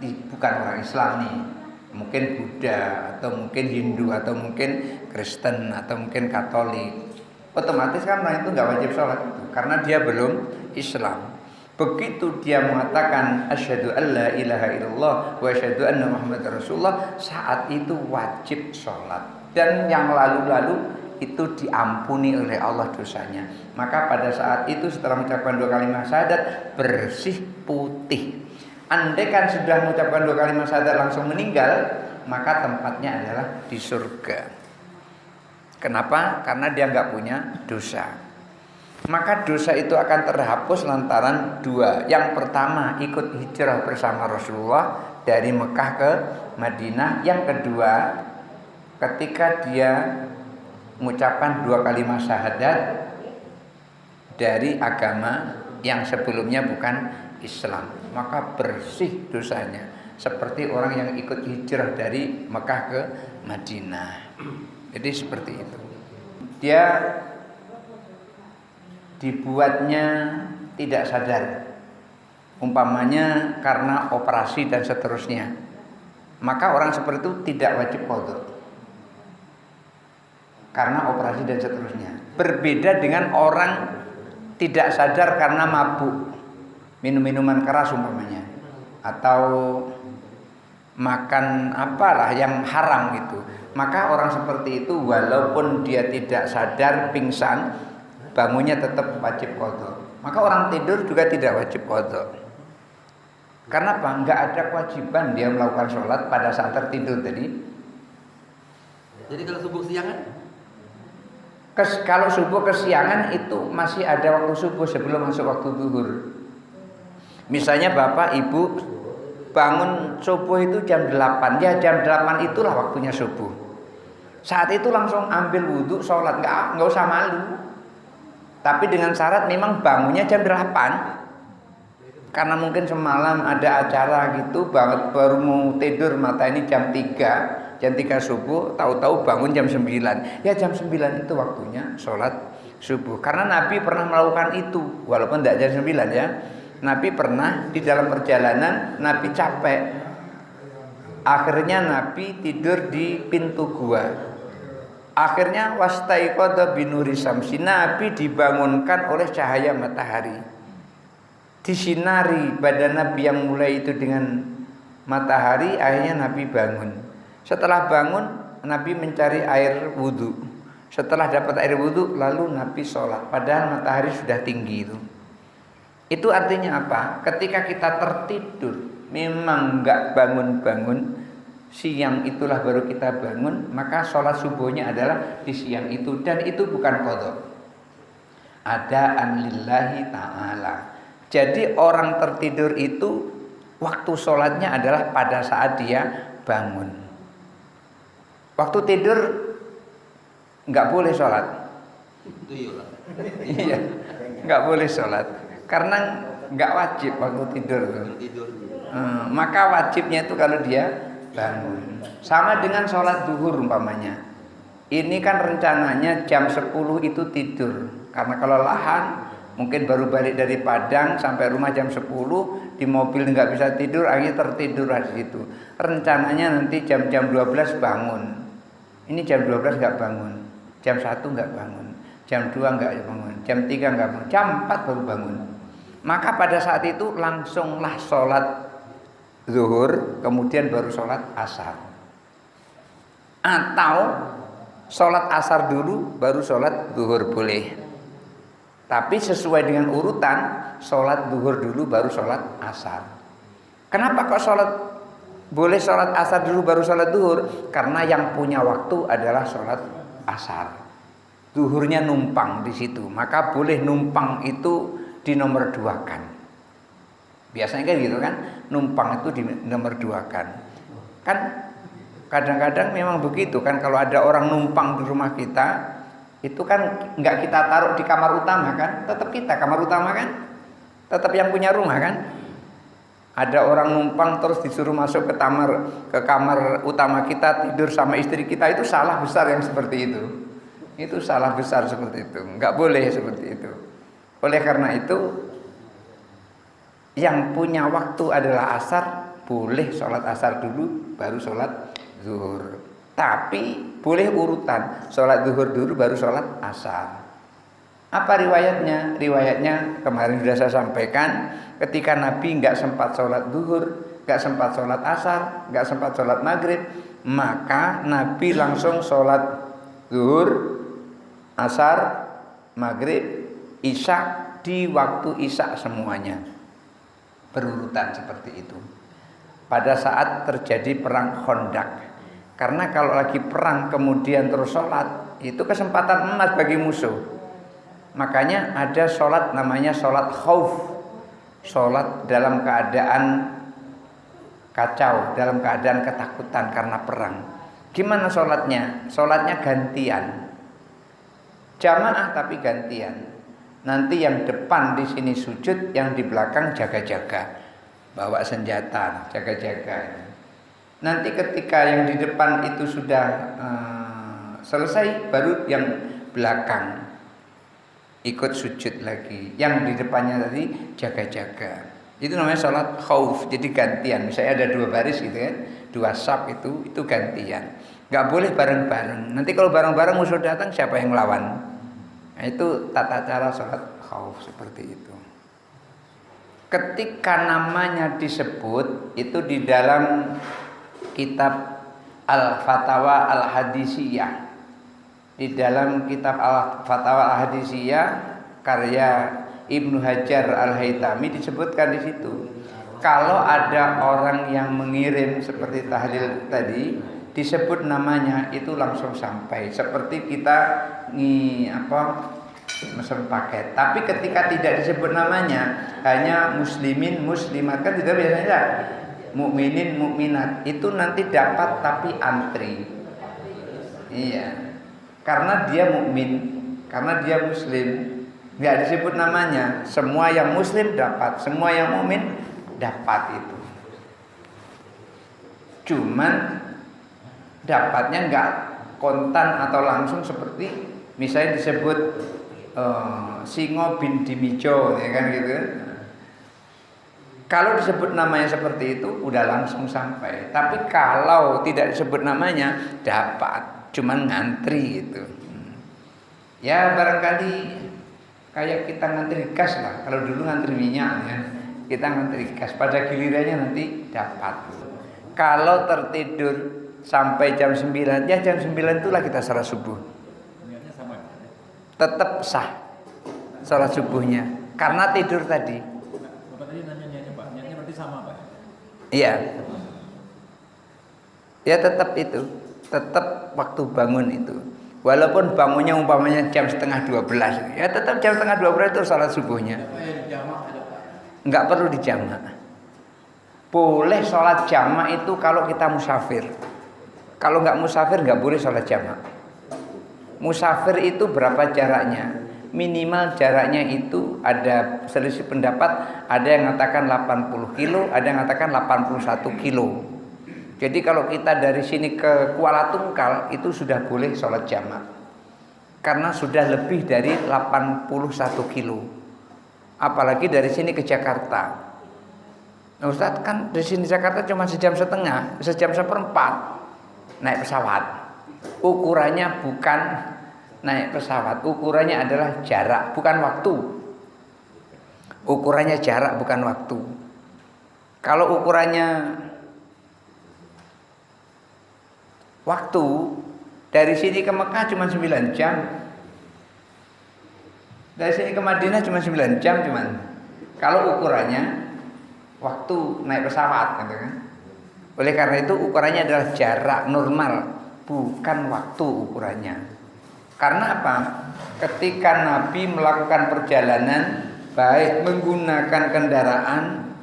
bukan orang Islam nih, mungkin Buddha atau mungkin Hindu atau mungkin Kristen atau mungkin Katolik, otomatis kan orang itu nggak wajib sholat itu karena dia belum Islam. Begitu dia mengatakan asyhadu alla ilaha illallah wa asyhadu anna muhammadar rasulullah, saat itu wajib sholat dan yang lalu-lalu itu diampuni oleh Allah dosanya. Maka pada saat itu setelah mengucapkan 2 kalimat syahadat bersih putih. Andai kan sudah mengucapkan 2 kalimat syahadat langsung meninggal, maka tempatnya adalah di surga. Kenapa? Karena dia nggak punya dosa. Maka dosa itu akan terhapus lantaran 2. Yang pertama, ikut hijrah bersama Rasulullah dari Mekah ke Madinah. Yang kedua, ketika dia mengucapkan 2 kalimat syahadat dari agama yang sebelumnya bukan Islam, maka bersih dosanya seperti orang yang ikut hijrah dari Mekah ke Madinah. Jadi seperti itu. Dia dibuatnya tidak sadar, umpamanya karena operasi dan seterusnya, maka orang seperti itu tidak wajib qadha karena operasi dan seterusnya. Berbeda dengan orang tidak sadar karena mabuk, minum minuman keras umpamanya, atau makan apalah yang haram gitu, maka orang seperti itu walaupun dia tidak sadar pingsan, bangunnya tetap wajib qadha. Maka orang tidur juga tidak wajib qadha. Karena apa? Enggak ada kewajiban dia melakukan sholat pada saat tertidur tadi. Jadi kalau subuh siangan? Kalau subuh kesiangan itu masih ada waktu subuh sebelum masuk waktu zuhur. Misalnya bapak ibu bangun subuh itu jam 8, ya jam 8 itulah waktunya subuh. Saat itu langsung ambil wudhu, sholat, enggak usah malu. Tapi dengan syarat memang bangunnya jam 8. Karena mungkin semalam ada acara gitu, banget baru mau tidur, mata ini jam 3 subuh, tahu-tahu bangun jam 9. Ya jam 9 itu waktunya sholat subuh. Karena Nabi pernah melakukan itu, walaupun tidak jam 9 ya. Nabi pernah di dalam perjalanan, Nabi capek. Akhirnya Nabi tidur di pintu gua. Akhirnya wastaiqadha binuri samsi, Nabi dibangunkan oleh cahaya matahari. Disinari badan Nabi yang mulai itu dengan matahari, akhirnya Nabi bangun. Setelah bangun, Nabi mencari air wudhu. Setelah dapat air wudhu, lalu Nabi sholat. Padahal matahari sudah tinggi itu. Itu artinya apa? Ketika kita tertidur, memang nggak bangun-bangun, siang itulah baru kita bangun, maka sholat subuhnya adalah di siang itu. Dan itu bukan qadha, adaan lillahi ta'ala. Jadi orang tertidur itu waktu sholatnya adalah pada saat dia bangun. Waktu tidur nggak boleh sholat. Iya, nggak boleh sholat karena nggak wajib waktu tidur. Maka wajibnya itu kalau dia bangun. Sama dengan sholat zuhur umpamanya. Ini kan rencananya jam 10 itu tidur. Karena kelelahan, mungkin baru balik dari Padang sampai rumah jam 10, di mobil nggak bisa tidur, akhirnya tertidur di situ. Rencananya nanti jam-jam 12 bangun. Ini jam 12 nggak bangun. Jam 1 nggak bangun. Jam 2 nggak bangun. Jam 3 nggak bangun. Jam 4 baru bangun. Maka pada saat itu langsunglah sholat zuhur, kemudian baru sholat asar. Atau sholat asar dulu, baru sholat zuhur boleh. Tapi sesuai dengan urutan, sholat zuhur dulu, baru sholat asar. Kenapa kok boleh sholat asar dulu, baru sholat zuhur? Karena yang punya waktu adalah sholat asar. Zuhurnya numpang di situ, maka boleh numpang itu dinomor duakan. Biasanya kan gitu kan, numpang itu di nomor 2 kan. Kan kadang-kadang memang begitu kan, kalau ada orang numpang di rumah kita, itu kan nggak kita taruh di kamar utama kan, tetap kita kamar utama kan, tetap yang punya rumah kan. Ada orang numpang terus disuruh masuk ke kamar utama kita, tidur sama istri kita, itu salah besar yang seperti itu. Itu salah besar seperti itu, nggak boleh seperti itu. Oleh karena itu, yang punya waktu adalah asar, boleh sholat asar dulu, baru sholat zuhur. Tapi boleh urutan, sholat zuhur dulu, baru sholat asar. Apa riwayatnya? Riwayatnya kemarin sudah saya sampaikan, ketika Nabi nggak sempat sholat zuhur, nggak sempat sholat asar, nggak sempat sholat maghrib, maka Nabi langsung sholat zuhur, asar, maghrib, isya di waktu isya semuanya. Berurutan seperti itu. Pada saat terjadi perang Khandaq. Karena kalau lagi perang kemudian terus sholat, itu kesempatan emas bagi musuh. Makanya ada sholat namanya sholat khauf. Sholat dalam keadaan kacau, dalam keadaan ketakutan karena perang. Gimana sholatnya? Sholatnya gantian. Jamaah tapi gantian. Nanti yang depan di sini sujud, yang di belakang jaga-jaga, bawa senjata, jaga-jaga. Nanti ketika yang di depan itu sudah selesai, baru yang belakang ikut sujud lagi. Yang di depannya tadi jaga-jaga. Itu namanya sholat khauf. Jadi gantian. Misalnya ada 2 baris gitu kan, 2 saf itu gantian. Nggak boleh bareng-bareng. Nanti kalau bareng-bareng musuh datang, siapa yang melawan? Nah, itu tata cara sholat khauf seperti itu. Ketika namanya disebut itu di dalam kitab Al-Fatawa Al-Hadisiyah. Di dalam kitab Al-Fatawa Al-Hadisiyah karya Ibnu Hajar Al-Haytami disebutkan di situ. Kalau ada orang yang mengirim seperti tahlil tadi, disebut namanya itu langsung sampai. Seperti kita mesen paket. Tapi ketika tidak disebut namanya, hanya muslimin muslimat, kan tidak biasanya mukminin mukminat, itu nanti dapat tapi antri. Iya. Karena dia mukmin, karena dia muslim, nggak disebut namanya. Semua yang muslim dapat, semua yang mukmin dapat itu. Cuman dapatnya nggak kontan atau langsung seperti misalnya disebut Singo bin Dimijo, ya kan gitu. Kalau disebut namanya seperti itu udah langsung sampai. Tapi kalau tidak disebut namanya dapat. cuman ngantri gitu. Ya barangkali kayak kita ngantri gas lah. Kalau dulu ngantri minyak ya, kita ngantri gas. Pada gilirannya nanti dapat. Kalau tertidur sampai jam 9, ya jam 9 itulah kita salat subuh. Tetap sah salat subuhnya karena tidur tadi. Bapak tadi nanya Pak, niatnya berarti sama Pak? Iya. Ya tetap itu, tetap waktu bangun itu. Walaupun bangunnya umpamanya jam setengah 12, ya tetap jam setengah 12 itu salat subuhnya. Enggak perlu dijamak. Boleh sholat jamak itu kalau kita musafir. Kalau nggak musafir nggak boleh sholat jamak. Musafir itu berapa jaraknya? Minimal jaraknya itu ada selisih pendapat. Ada yang mengatakan 80 kilo, ada yang mengatakan 81 kilo. Jadi kalau kita dari sini ke Kuala Tungkal itu sudah boleh sholat jamak. Karena sudah lebih dari 81 kilo. Apalagi dari sini ke Jakarta. Nah, Ustadz kan dari sini Jakarta cuma sejam setengah, sejam seperempat naik pesawat. Ukurannya bukan naik pesawat, ukurannya adalah jarak, bukan waktu. Ukurannya jarak, bukan waktu. Kalau ukurannya waktu, dari sini ke Mekah cuma 9 jam. Dari sini ke Madinah cuma 9 jam cuman. Kalau ukurannya waktu naik pesawat gitu kan. Oleh karena itu ukurannya adalah jarak normal, bukan waktu ukurannya. Karena apa? Ketika Nabi melakukan perjalanan baik menggunakan kendaraan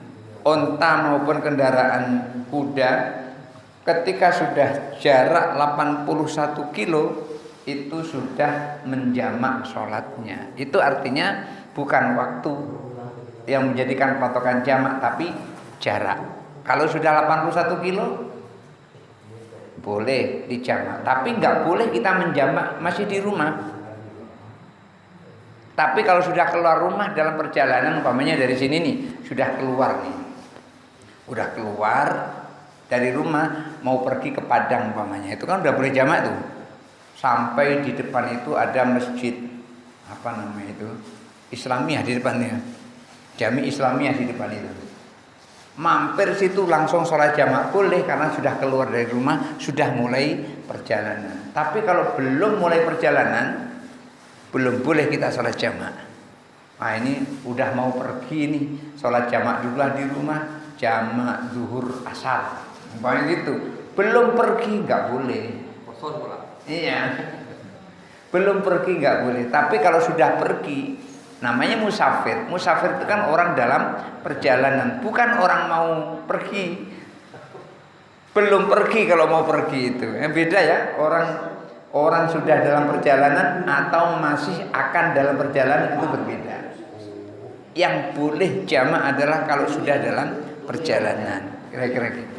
onta maupun kendaraan kuda, ketika sudah jarak 81 kilo itu sudah menjamak sholatnya. Itu artinya bukan waktu yang menjadikan patokan jamak, tapi jarak. Kalau sudah 81 kilo boleh dijamak, tapi nggak boleh kita menjamak masih di rumah. Tapi kalau sudah keluar rumah dalam perjalanan, umpamanya dari sini nih, sudah keluar nih, udah keluar dari rumah mau pergi ke Padang umpamanya, itu kan udah boleh jamak tuh. Sampai di depan itu ada masjid apa namanya itu, Islamiyah di depannya, Jami Islamiyah di depan itu. Mampir situ langsung sholat jamak boleh karena sudah keluar dari rumah, sudah mulai perjalanan. Tapi kalau belum mulai perjalanan, belum boleh kita sholat jamak. Nah ini udah mau pergi nih, sholat jamak dulu lah di rumah, jamak zuhur asar, umpamanya gitu. Belum pergi nggak boleh. Kosong pula. Iya, belum pergi nggak boleh. Tapi kalau sudah pergi, namanya musafir. Musafir itu kan orang dalam perjalanan, bukan orang mau pergi. Belum pergi kalau mau pergi itu. Yang beda ya, orang sudah dalam perjalanan atau masih akan dalam perjalanan itu berbeda. Yang boleh jamak adalah kalau sudah dalam perjalanan. Kira-kira gitu.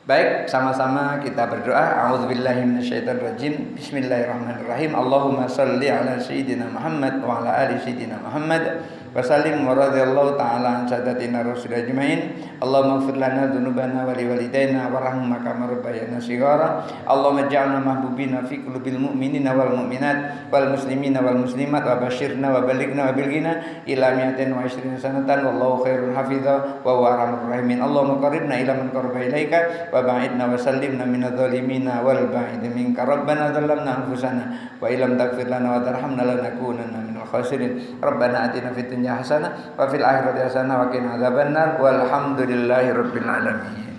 Baik, sama-sama kita berdoa. A'udzubillahi minasyaitonirrajim. Bismillahirrahmanirrahim. Allahumma shalli ala sayyidina Muhammad wa ala ali sayyidina Muhammad wa sallim wa radhiyallahu ta'ala an sadatina rasul ajmain. Allahumma ighfir lana dzunubana wa liwalidayna warhamna kama rabbayana shighara. Allahumma ij'alna mahbubina fi qulubil mu'minina wal mu'minat wal muslimina wal muslimat wa basyirna wa balighna wa bilghina ila mi'atin wa 20 sanatan wallahu khairul hafidha wa huwa arhamur rahimin. Allahumma qarribna ila man qarraba ilaika wa ba'idna wa sallimna minadh dhalimina wal ba'id minka rabbana dhallamna anfusana wa illam taghfir lana wa tarhamna lanakunanna minal khasirin. Rabbana atina fid dunya hasanah wa fil akhirati hasanah wa qina adzabannar walhamdulillahi rabbil alamin.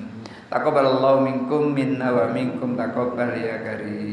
Taqabbalallahu minkum minna wa minkum taqabbal ya karim.